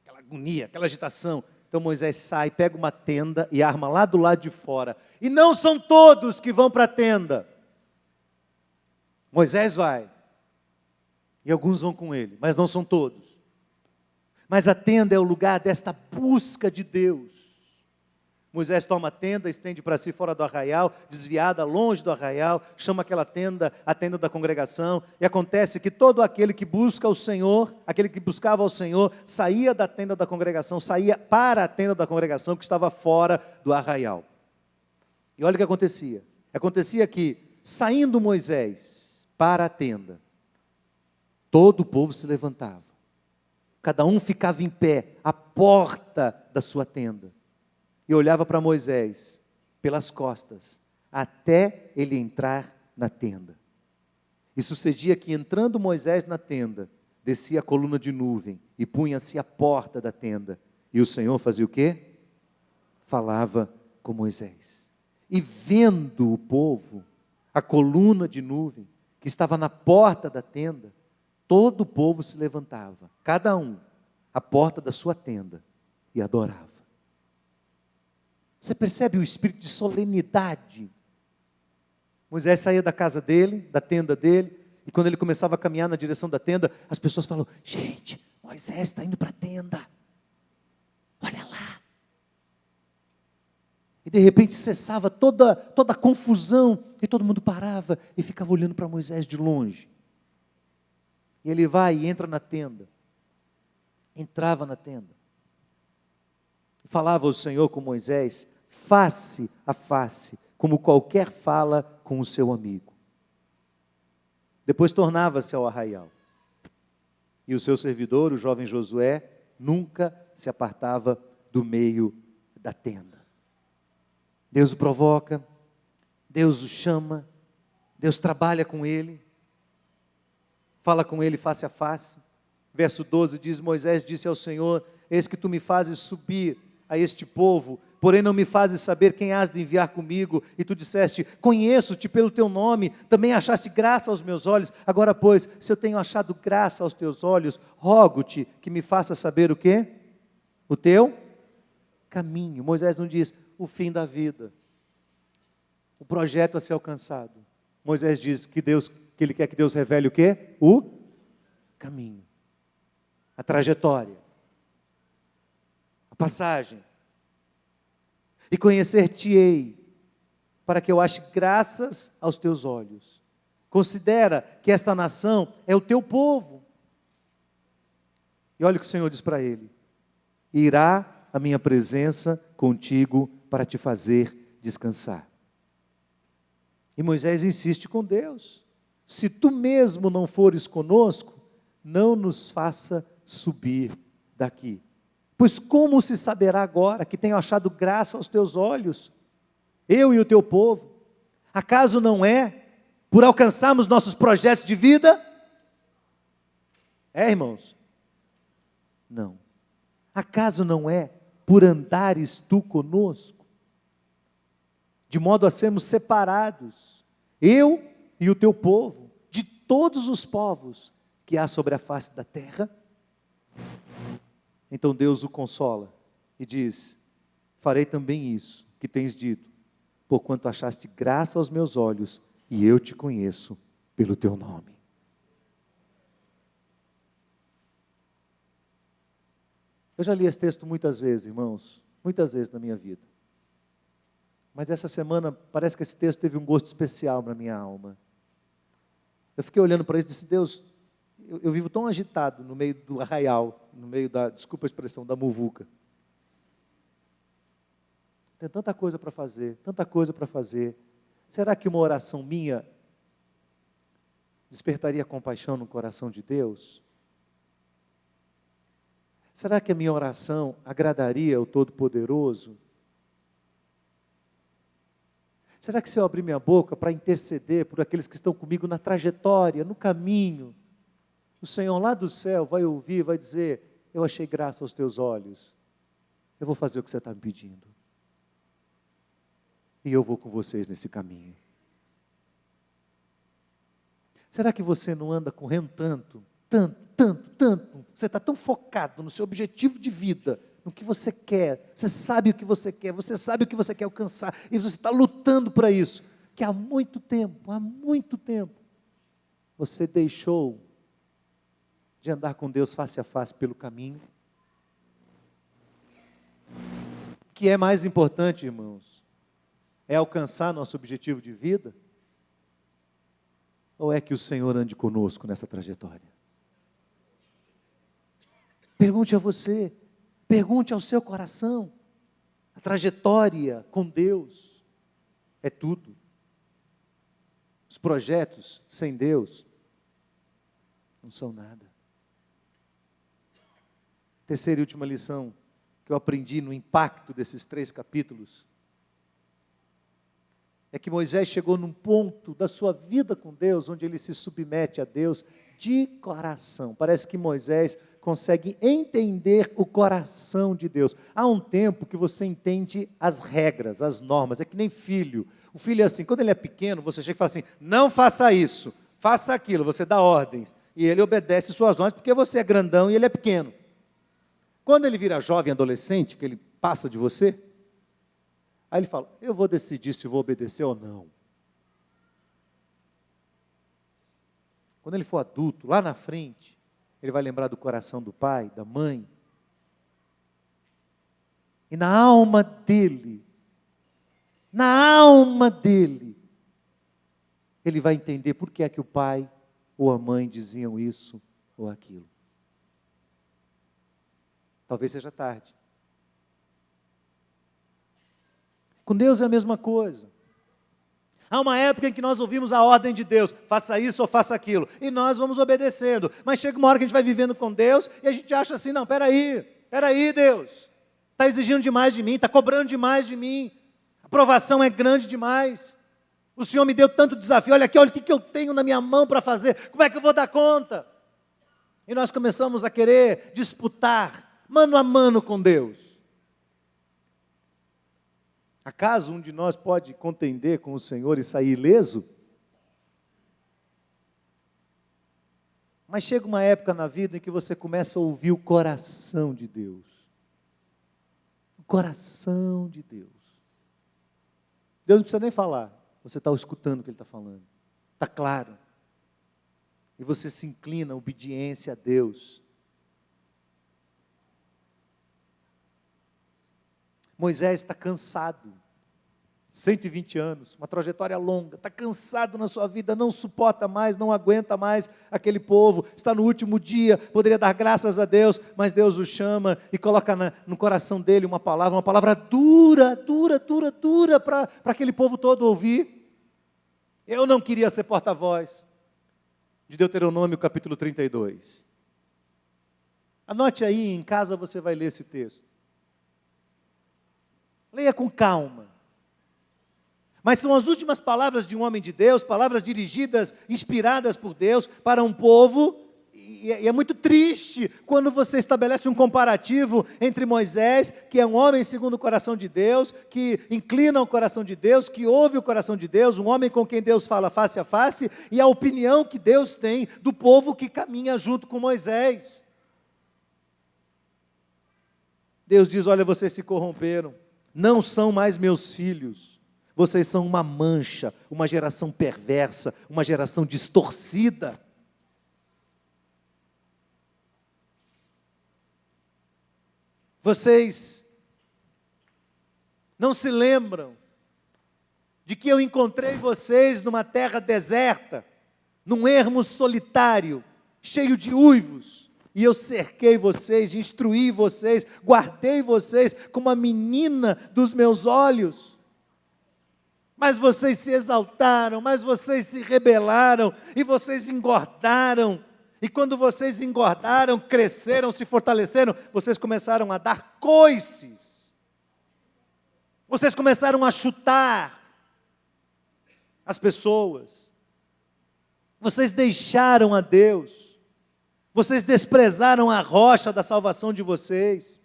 aquela agonia, aquela agitação. Então Moisés sai, pega uma tenda e arma lá do lado de fora. E não são todos que vão para a tenda. Moisés vai. E alguns vão com ele, mas não são todos. Mas a tenda é o lugar desta busca de Deus. Moisés toma a tenda, estende para si fora do arraial, desviada, longe do arraial, chama aquela tenda, a tenda da congregação, e acontece que todo aquele que busca o Senhor, aquele que buscava o Senhor, saía da tenda da congregação, saía para a tenda da congregação que estava fora do arraial. E olha o que acontecia. Acontecia que, saindo Moisés para a tenda, todo o povo se levantava. Cada um ficava em pé, à porta da sua tenda. E olhava para Moisés, pelas costas, até ele entrar na tenda. E sucedia que, entrando Moisés na tenda, descia a coluna de nuvem e punha-se à porta da tenda. E o Senhor fazia o quê? Falava com Moisés. E vendo o povo, a coluna de nuvem, que estava na porta da tenda, todo o povo se levantava, cada um, à porta da sua tenda, e adorava. Você percebe o espírito de solenidade? Moisés saía da casa dele, da tenda dele, e quando ele começava a caminhar na direção da tenda, as pessoas falam, gente, Moisés está indo para a tenda, olha lá. E de repente cessava toda a confusão, e todo mundo parava e ficava olhando para Moisés de longe. E ele vai e entra na tenda, entrava na tenda. Falava o Senhor com Moisés, face a face, como qualquer fala com o seu amigo. Depois tornava-se ao arraial. E o seu servidor, o jovem Josué, nunca se apartava do meio da tenda. Deus o provoca, Deus o chama, Deus trabalha com ele, fala com ele face a face. Verso 12 diz, Moisés disse ao Senhor, eis que tu me fazes subir a este povo, porém não me fazes saber quem has de enviar comigo, e tu disseste, conheço-te pelo teu nome, também achaste graça aos meus olhos, agora pois, se eu tenho achado graça aos teus olhos, rogo-te que me faças saber o quê? O teu caminho. Moisés não diz, o fim da vida, o projeto a ser alcançado. Moisés diz que ele quer que Deus revele o quê? O caminho, a trajetória, passagem, e conhecer-te-ei, para que eu ache graças aos teus olhos. Considera que esta nação é o teu povo. E olha o que o Senhor diz para ele, irá a minha presença contigo para te fazer descansar. E Moisés insiste com Deus, se tu mesmo não fores conosco, não nos faça subir daqui. Pois como se saberá agora que tenho achado graça aos teus olhos, eu e o teu povo? Acaso não é por alcançarmos nossos projetos de vida? É, irmãos? Não. Acaso não é por andares tu conosco? De modo a sermos separados, eu e o teu povo, de todos os povos que há sobre a face da terra? Então Deus o consola e diz, farei também isso que tens dito, porquanto achaste graça aos meus olhos, e eu te conheço pelo teu nome. Eu já li esse texto muitas vezes, irmãos, muitas vezes na minha vida. Mas essa semana parece que esse texto teve um gosto especial na minha alma. Eu fiquei olhando para isso e disse, Deus, eu vivo tão agitado no meio do arraial, no meio da, desculpa a expressão, da muvuca. Tem tanta coisa para fazer, tanta coisa para fazer. Será que uma oração minha despertaria compaixão no coração de Deus? Será que a minha oração agradaria o Todo-Poderoso? Será que se eu abrir minha boca para interceder por aqueles que estão comigo na trajetória, no caminho, o Senhor lá do céu vai ouvir, vai dizer, eu achei graça aos teus olhos, eu vou fazer o que você está me pedindo. e eu vou com vocês nesse caminho. Será que você não anda correndo tanto? Você está tão focado no seu objetivo de vida, no que você quer, você sabe o que você quer, você sabe o que você quer alcançar, e você está lutando para isso, que há muito tempo, você deixou de andar com Deus face a face pelo caminho. O que é mais importante, irmãos? É alcançar nosso objetivo de vida? Ou é que o Senhor ande conosco nessa trajetória? Pergunte a você, pergunte ao seu coração. A trajetória com Deus é tudo. Os projetos sem Deus não são nada. Terceira e última lição que eu aprendi no impacto desses 3 capítulos é que Moisés chegou num ponto da sua vida com Deus, onde ele se submete a Deus de coração. Parece que Moisés consegue entender o coração de Deus. Há um tempo que você entende as regras, as normas, é que nem filho. O filho é assim, quando ele é pequeno, você chega e fala assim, não faça isso, faça aquilo, você dá ordens, e ele obedece suas ordens, porque você é grandão e ele é pequeno. Quando ele vira jovem, adolescente, que ele passa de você, aí ele fala, eu vou decidir se vou obedecer ou não. Quando ele for adulto, lá na frente, ele vai lembrar do coração do pai, da mãe. E na alma dele, ele vai entender por que é que o pai ou a mãe diziam isso ou aquilo. Talvez seja tarde. Com Deus é a mesma coisa. Há uma época em que nós ouvimos a ordem de Deus, faça isso ou faça aquilo, e nós vamos obedecendo, mas chega uma hora que a gente vai vivendo com Deus, e a gente acha assim, não, peraí Deus, está exigindo demais de mim, está cobrando demais de mim, a provação é grande demais, o Senhor me deu tanto desafio, olha aqui, olha o que eu tenho na minha mão para fazer, como é que eu vou dar conta? E nós começamos a querer disputar, mano a mano com Deus. Acaso um de nós pode contender com o Senhor e sair ileso? Mas chega uma época na vida em que você começa a ouvir o coração de Deus. O coração de Deus. Deus não precisa nem falar, você está escutando o que Ele está falando. Está claro. E você se inclina, obediência a Deus. Moisés está cansado, 120 anos, uma trajetória longa, está cansado na sua vida, não suporta mais, não aguenta mais aquele povo, está no último dia, poderia dar graças a Deus, mas Deus o chama e coloca no coração dele uma palavra dura para aquele povo todo ouvir. Eu não queria ser porta-voz de Deuteronômio capítulo 32. Anote aí, em casa você vai ler esse texto. Leia com calma. Mas são as últimas palavras de um homem de Deus, palavras dirigidas, inspiradas por Deus para um povo, e é muito triste quando você estabelece um comparativo entre Moisés, que é um homem segundo o coração de Deus, que inclina o coração de Deus, que ouve o coração de Deus, um homem com quem Deus fala face a face, e a opinião que Deus tem do povo que caminha junto com Moisés. Deus diz, olha, vocês se corromperam. Não são mais meus filhos, vocês são uma mancha, uma geração perversa, uma geração distorcida. Vocês não se lembram de que eu encontrei vocês numa terra deserta, num ermo solitário, cheio de uivos, e eu cerquei vocês, instruí vocês, guardei vocês como a menina dos meus olhos. Mas vocês se exaltaram, mas vocês se rebelaram, e vocês engordaram. E quando vocês engordaram, cresceram, se fortaleceram, vocês começaram a dar coices. Vocês começaram a chutar as pessoas. Vocês deixaram a Deus. Vocês desprezaram a rocha da salvação de vocês.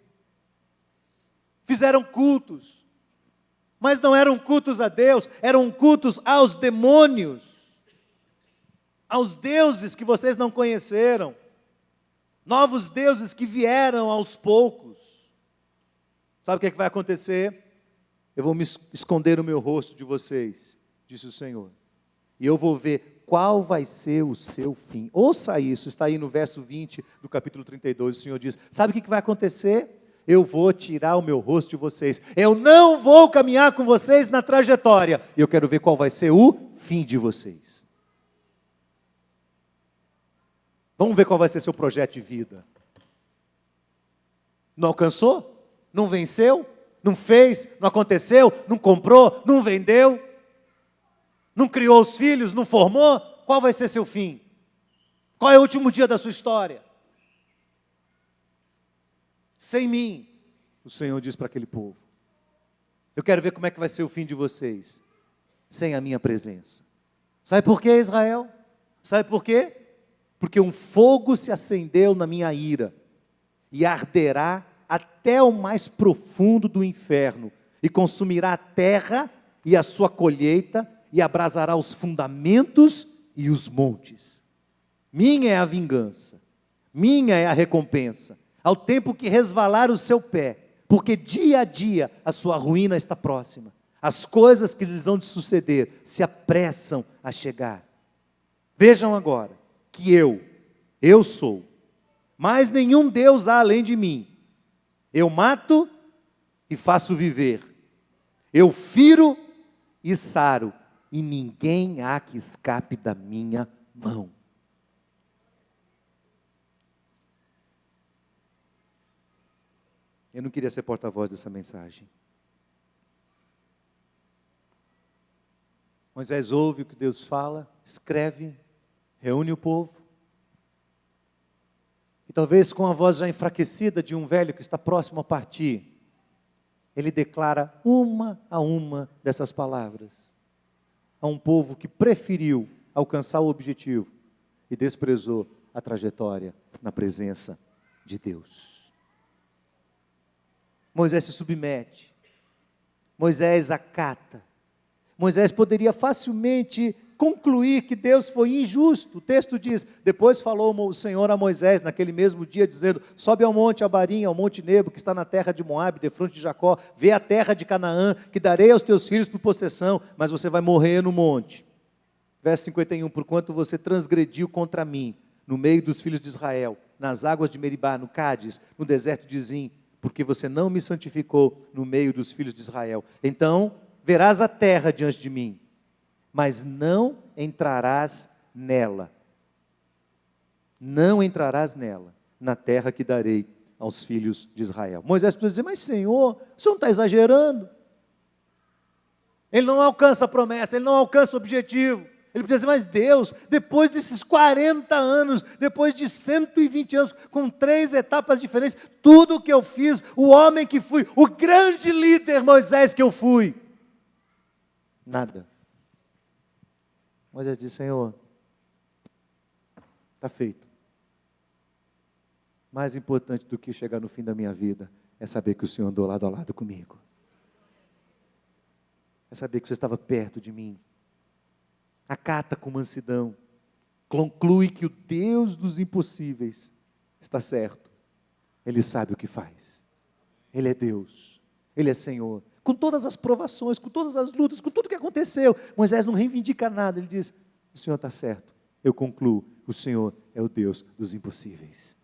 Fizeram cultos. Mas não eram cultos a Deus, eram cultos aos demônios, aos deuses que vocês não conheceram, novos deuses que vieram aos poucos. Sabe o que é que vai acontecer? Eu vou me esconder o meu rosto de vocês, disse o Senhor, e eu vou ver qual vai ser o seu fim. Ouça isso, está aí no verso 20 do capítulo 32, o Senhor diz, sabe o que vai acontecer? Eu vou tirar o meu rosto de vocês, eu não vou caminhar com vocês na trajetória, e eu quero ver qual vai ser o fim de vocês. Vamos ver qual vai ser seu projeto de vida. Não alcançou? Não venceu? Não fez? Não aconteceu? Não comprou? Não vendeu? Não criou os filhos? Não formou? Qual vai ser seu fim? Qual é o último dia da sua história? Sem mim, o Senhor diz para aquele povo. Eu quero ver como é que vai ser o fim de vocês, sem a minha presença. Sabe por quê, Israel? Sabe por quê? Porque um fogo se acendeu na minha ira, e arderá até o mais profundo do inferno, e consumirá a terra e a sua colheita, e abrasará os fundamentos e os montes. Minha é a vingança, minha é a recompensa, ao tempo que resvalar o seu pé, porque dia a dia a sua ruína está próxima. As coisas que lhes hão de suceder se apressam a chegar. Vejam agora que eu sou, mas nenhum Deus há além de mim. Eu mato e faço viver, eu firo e saro, e ninguém há que escape da minha mão. Eu não queria ser porta-voz dessa mensagem. Moisés ouve o que Deus fala, escreve, reúne o povo, e talvez com a voz já enfraquecida de um velho que está próximo a partir, ele declara uma a uma dessas palavras a um povo que preferiu alcançar o objetivo e desprezou a trajetória na presença de Deus. Moisés se submete, Moisés acata. Moisés poderia facilmente concluir que Deus foi injusto. O texto diz, depois falou o Senhor a Moisés naquele mesmo dia, dizendo, sobe ao monte Abarim, ao monte Nebo, que está na terra de Moabe, defronte de Jacó, vê a terra de Canaã, que darei aos teus filhos por possessão, mas você vai morrer no monte. Verso 51, porquanto você transgrediu contra mim, no meio dos filhos de Israel, nas águas de Meribá, no Cádiz, no deserto de Zim, porque você não me santificou no meio dos filhos de Israel. Então, verás a terra diante de mim, mas não entrarás nela. Não entrarás nela, na terra que darei aos filhos de Israel. Moisés precisa dizer, mas Senhor, o Senhor não está exagerando? Ele não alcança a promessa, ele não alcança o objetivo. Ele precisa dizer, mas Deus, depois desses 40 anos, depois de 120 anos, com 3 etapas diferentes, tudo o que eu fiz, o homem que fui, o grande líder Moisés que eu fui, nada. Moisés disse, Senhor, está feito. Mais importante do que chegar no fim da minha vida, é saber que o Senhor andou lado a lado comigo. É saber que você estava perto de mim. Acata com mansidão, conclui que o Deus dos impossíveis está certo, Ele sabe o que faz, Ele é Deus, Ele é Senhor, com todas as provações, com todas as lutas, com tudo que aconteceu, Moisés não reivindica nada, ele diz, o Senhor está certo, eu concluo, o Senhor é o Deus dos impossíveis.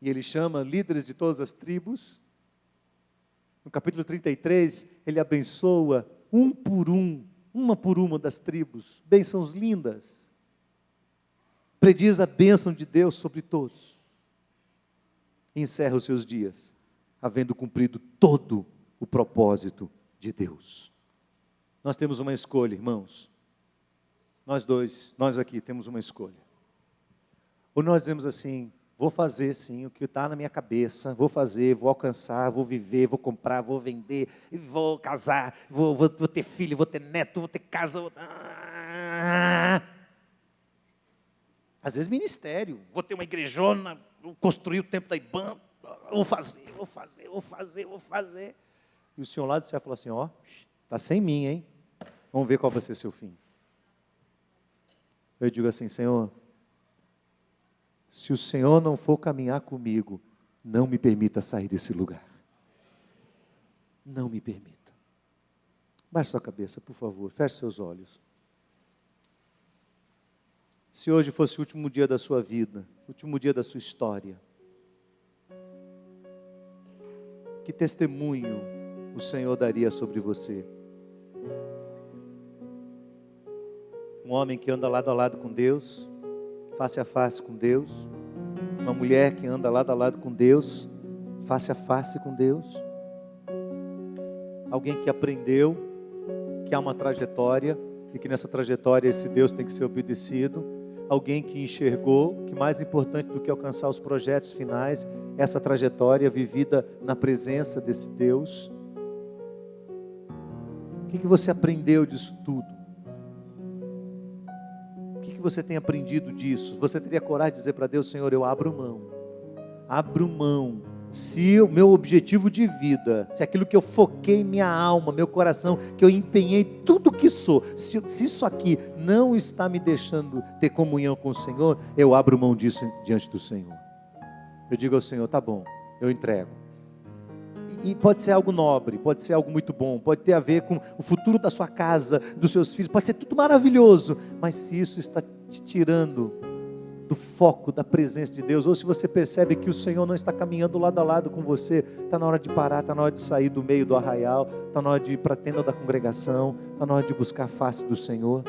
E Ele chama líderes de todas as tribos, no capítulo 33, Ele abençoa um por um, uma por uma das tribos, bênçãos lindas, prediz a bênção de Deus sobre todos, e encerra os seus dias, havendo cumprido todo o propósito de Deus. Nós temos uma escolha, irmãos, nós aqui temos uma escolha, ou nós dizemos assim, vou fazer sim o que está na minha cabeça, vou fazer, vou alcançar, vou viver, vou comprar, vou vender, vou casar, vou ter filho, vou ter neto, vou ter casa. Às vezes ministério, vou ter uma igrejona, vou construir o templo da IBAN, vou fazer. E o Senhor lá do céu falou assim, ó, está sem mim, hein? Vamos ver qual vai ser seu fim. Eu digo assim, Senhor, se o Senhor não for caminhar comigo, não me permita sair desse lugar. Não me permita. Baixe sua cabeça, por favor, feche seus olhos. Se hoje fosse o último dia da sua vida, o último dia da sua história, que testemunho o Senhor daria sobre você? Um homem que anda lado a lado com Deus, face a face com Deus. Uma mulher que anda lado a lado com Deus, face a face com Deus. Alguém que aprendeu que há uma trajetória e que nessa trajetória esse Deus tem que ser obedecido. Alguém que enxergou que mais importante do que alcançar os projetos finais, essa trajetória vivida na presença desse Deus. O que você aprendeu disso tudo? O que você tem aprendido disso? Você teria coragem de dizer para Deus, Senhor, eu abro mão. Abro mão. Se o meu objetivo de vida, se aquilo que eu foquei minha alma, meu coração, que eu empenhei tudo que sou, se isso aqui não está me deixando ter comunhão com o Senhor, eu abro mão disso diante do Senhor. Eu digo ao Senhor, tá bom, eu entrego. E pode ser algo nobre, pode ser algo muito bom, pode ter a ver com o futuro da sua casa, dos seus filhos, pode ser tudo maravilhoso, mas se isso está te tirando do foco, da presença de Deus, ou se você percebe que o Senhor não está caminhando lado a lado com você, está na hora de parar, está na hora de sair do meio do arraial, está na hora de ir para a tenda da congregação, está na hora de buscar a face do Senhor.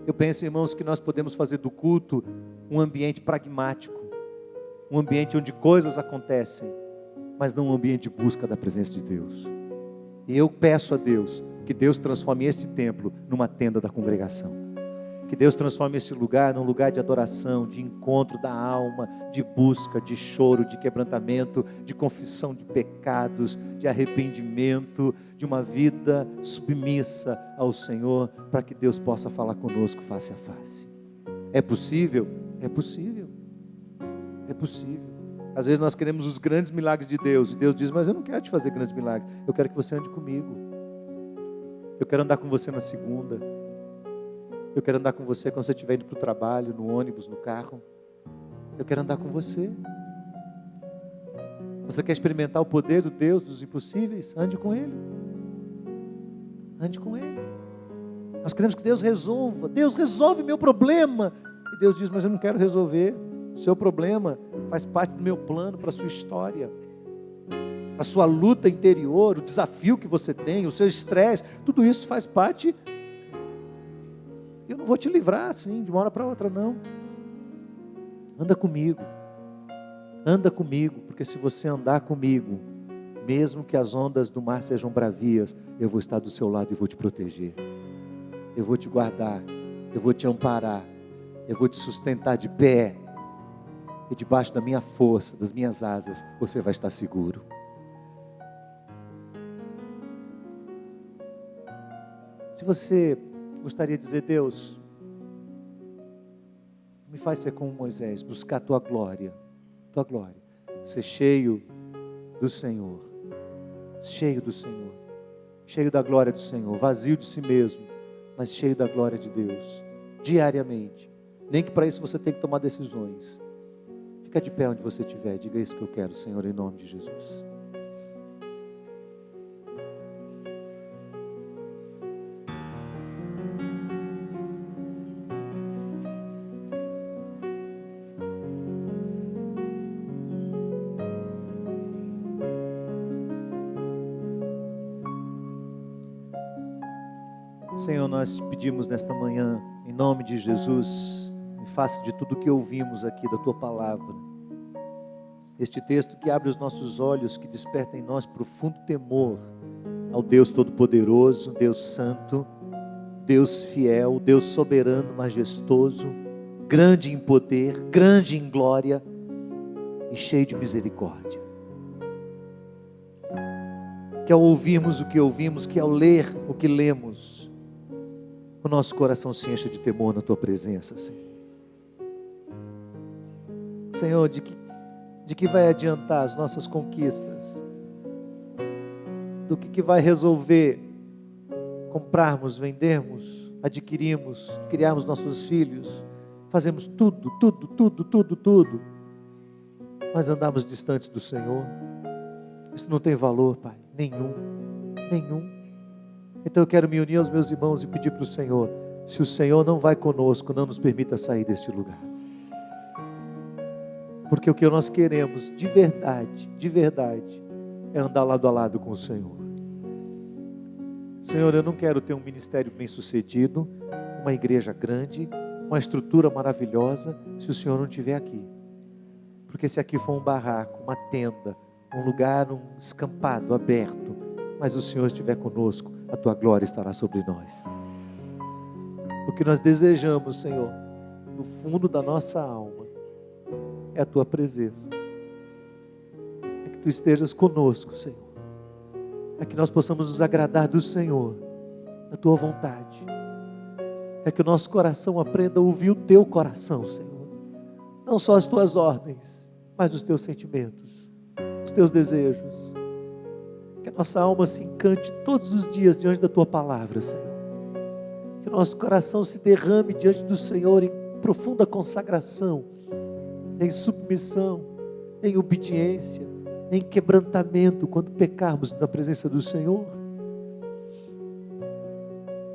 Eu penso, irmãos, que nós podemos fazer do culto um ambiente pragmático, um ambiente onde coisas acontecem, mas não um ambiente de busca da presença de Deus. E eu peço a Deus que Deus transforme este templo numa tenda da congregação. Que Deus transforme este lugar num lugar de adoração, de encontro da alma, de busca, de choro, de quebrantamento, de confissão de pecados, de arrependimento, de uma vida submissa ao Senhor, para que Deus possa falar conosco face a face. É possível? É possível. É possível. Às vezes nós queremos os grandes milagres de Deus, e Deus diz, mas eu não quero te fazer grandes milagres, eu quero que você ande comigo. Eu quero andar com você na segunda. Eu quero andar com você quando você estiver indo para o trabalho, no ônibus, no carro. Eu quero andar com você. Você quer experimentar o poder do Deus dos impossíveis? Ande com Ele. Ande com Ele. Nós queremos que Deus resolva. Deus resolve meu problema. E Deus diz, mas eu não quero resolver. O seu problema faz parte do meu plano para a sua história. A sua luta interior, o desafio que você tem, o seu estresse, tudo isso faz parte. Eu não vou te livrar assim, de uma hora para outra, não. Anda comigo. Anda comigo, porque se você andar comigo, mesmo que as ondas do mar sejam bravias, eu vou estar do seu lado e vou te proteger. Eu vou te guardar, eu vou te amparar, eu vou te sustentar de pé. E debaixo da minha força, das minhas asas, você vai estar seguro. Se você gostaria de dizer, Deus, me faz ser como Moisés, buscar a tua glória, ser cheio do Senhor, cheio da glória do Senhor, vazio de si mesmo, mas cheio da glória de Deus, diariamente. Nem que para isso você tenha que tomar decisões. Fica de pé onde você estiver, diga isso que eu quero, Senhor, em nome de Jesus. Senhor, nós te pedimos nesta manhã, em nome de Jesus, em face de tudo que ouvimos aqui da Tua Palavra, este texto que abre os nossos olhos, que desperta em nós profundo temor ao Deus Todo-Poderoso, Deus Santo, Deus fiel, Deus soberano, majestoso, grande em poder, grande em glória e cheio de misericórdia. Que ao ouvirmos o que ouvimos, que ao ler o que lemos, o nosso coração se encha de temor na Tua presença, Senhor. Senhor, de que vai adiantar as nossas conquistas? do que vai resolver comprarmos, vendermos, adquirirmos, criarmos nossos filhos, fazemos tudo, mas andamos distantes do Senhor. Isso não tem valor, Pai, nenhum. Então eu quero me unir aos meus irmãos e pedir para o Senhor, se o Senhor não vai conosco, não nos permita sair deste lugar. Porque o que nós queremos de verdade, é andar lado a lado com o Senhor. Senhor, eu não quero ter um ministério bem sucedido, uma igreja grande, uma estrutura maravilhosa, se o Senhor não estiver aqui. Porque se aqui for um barraco, uma tenda, um lugar escampado, aberto, mas o Senhor estiver conosco, a Tua glória estará sobre nós. O que nós desejamos, Senhor, no fundo da nossa alma, é a Tua presença. É que Tu estejas conosco, Senhor. É que nós possamos nos agradar do Senhor, da Tua vontade. É que o nosso coração aprenda a ouvir o Teu coração, Senhor. Não só as Tuas ordens, mas os Teus sentimentos, os Teus desejos. Que a nossa alma se encante todos os dias diante da Tua palavra, Senhor. Que o nosso coração se derrame diante do Senhor em profunda consagração, em submissão, em obediência, em quebrantamento, quando pecarmos na presença do Senhor.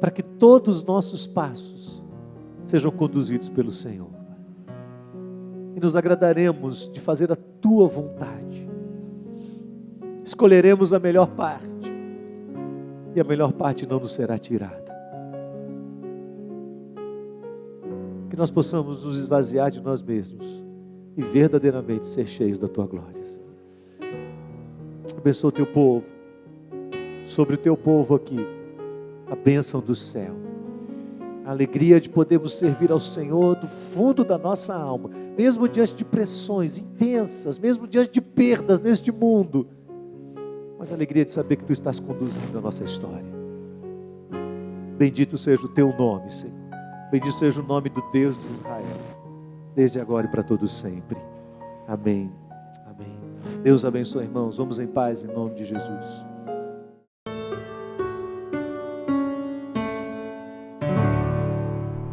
Para que todos os nossos passos sejam conduzidos pelo Senhor. E nos agradaremos de fazer a Tua vontade. Escolheremos a melhor parte, e a melhor parte não nos será tirada. Que nós possamos nos esvaziar de nós mesmos e verdadeiramente ser cheios da Tua glória. Abençoa o Teu povo, sobre o Teu povo aqui, a bênção do céu, a alegria de podermos servir ao Senhor do fundo da nossa alma, mesmo diante de pressões intensas, mesmo diante de perdas neste mundo, mas a alegria de saber que Tu estás conduzindo a nossa história. Bendito seja o Teu nome, Senhor. Bendito seja o nome do Deus de Israel, desde agora e para todos sempre. Amém. Amém. Deus abençoe, irmãos. Vamos em paz em nome de Jesus.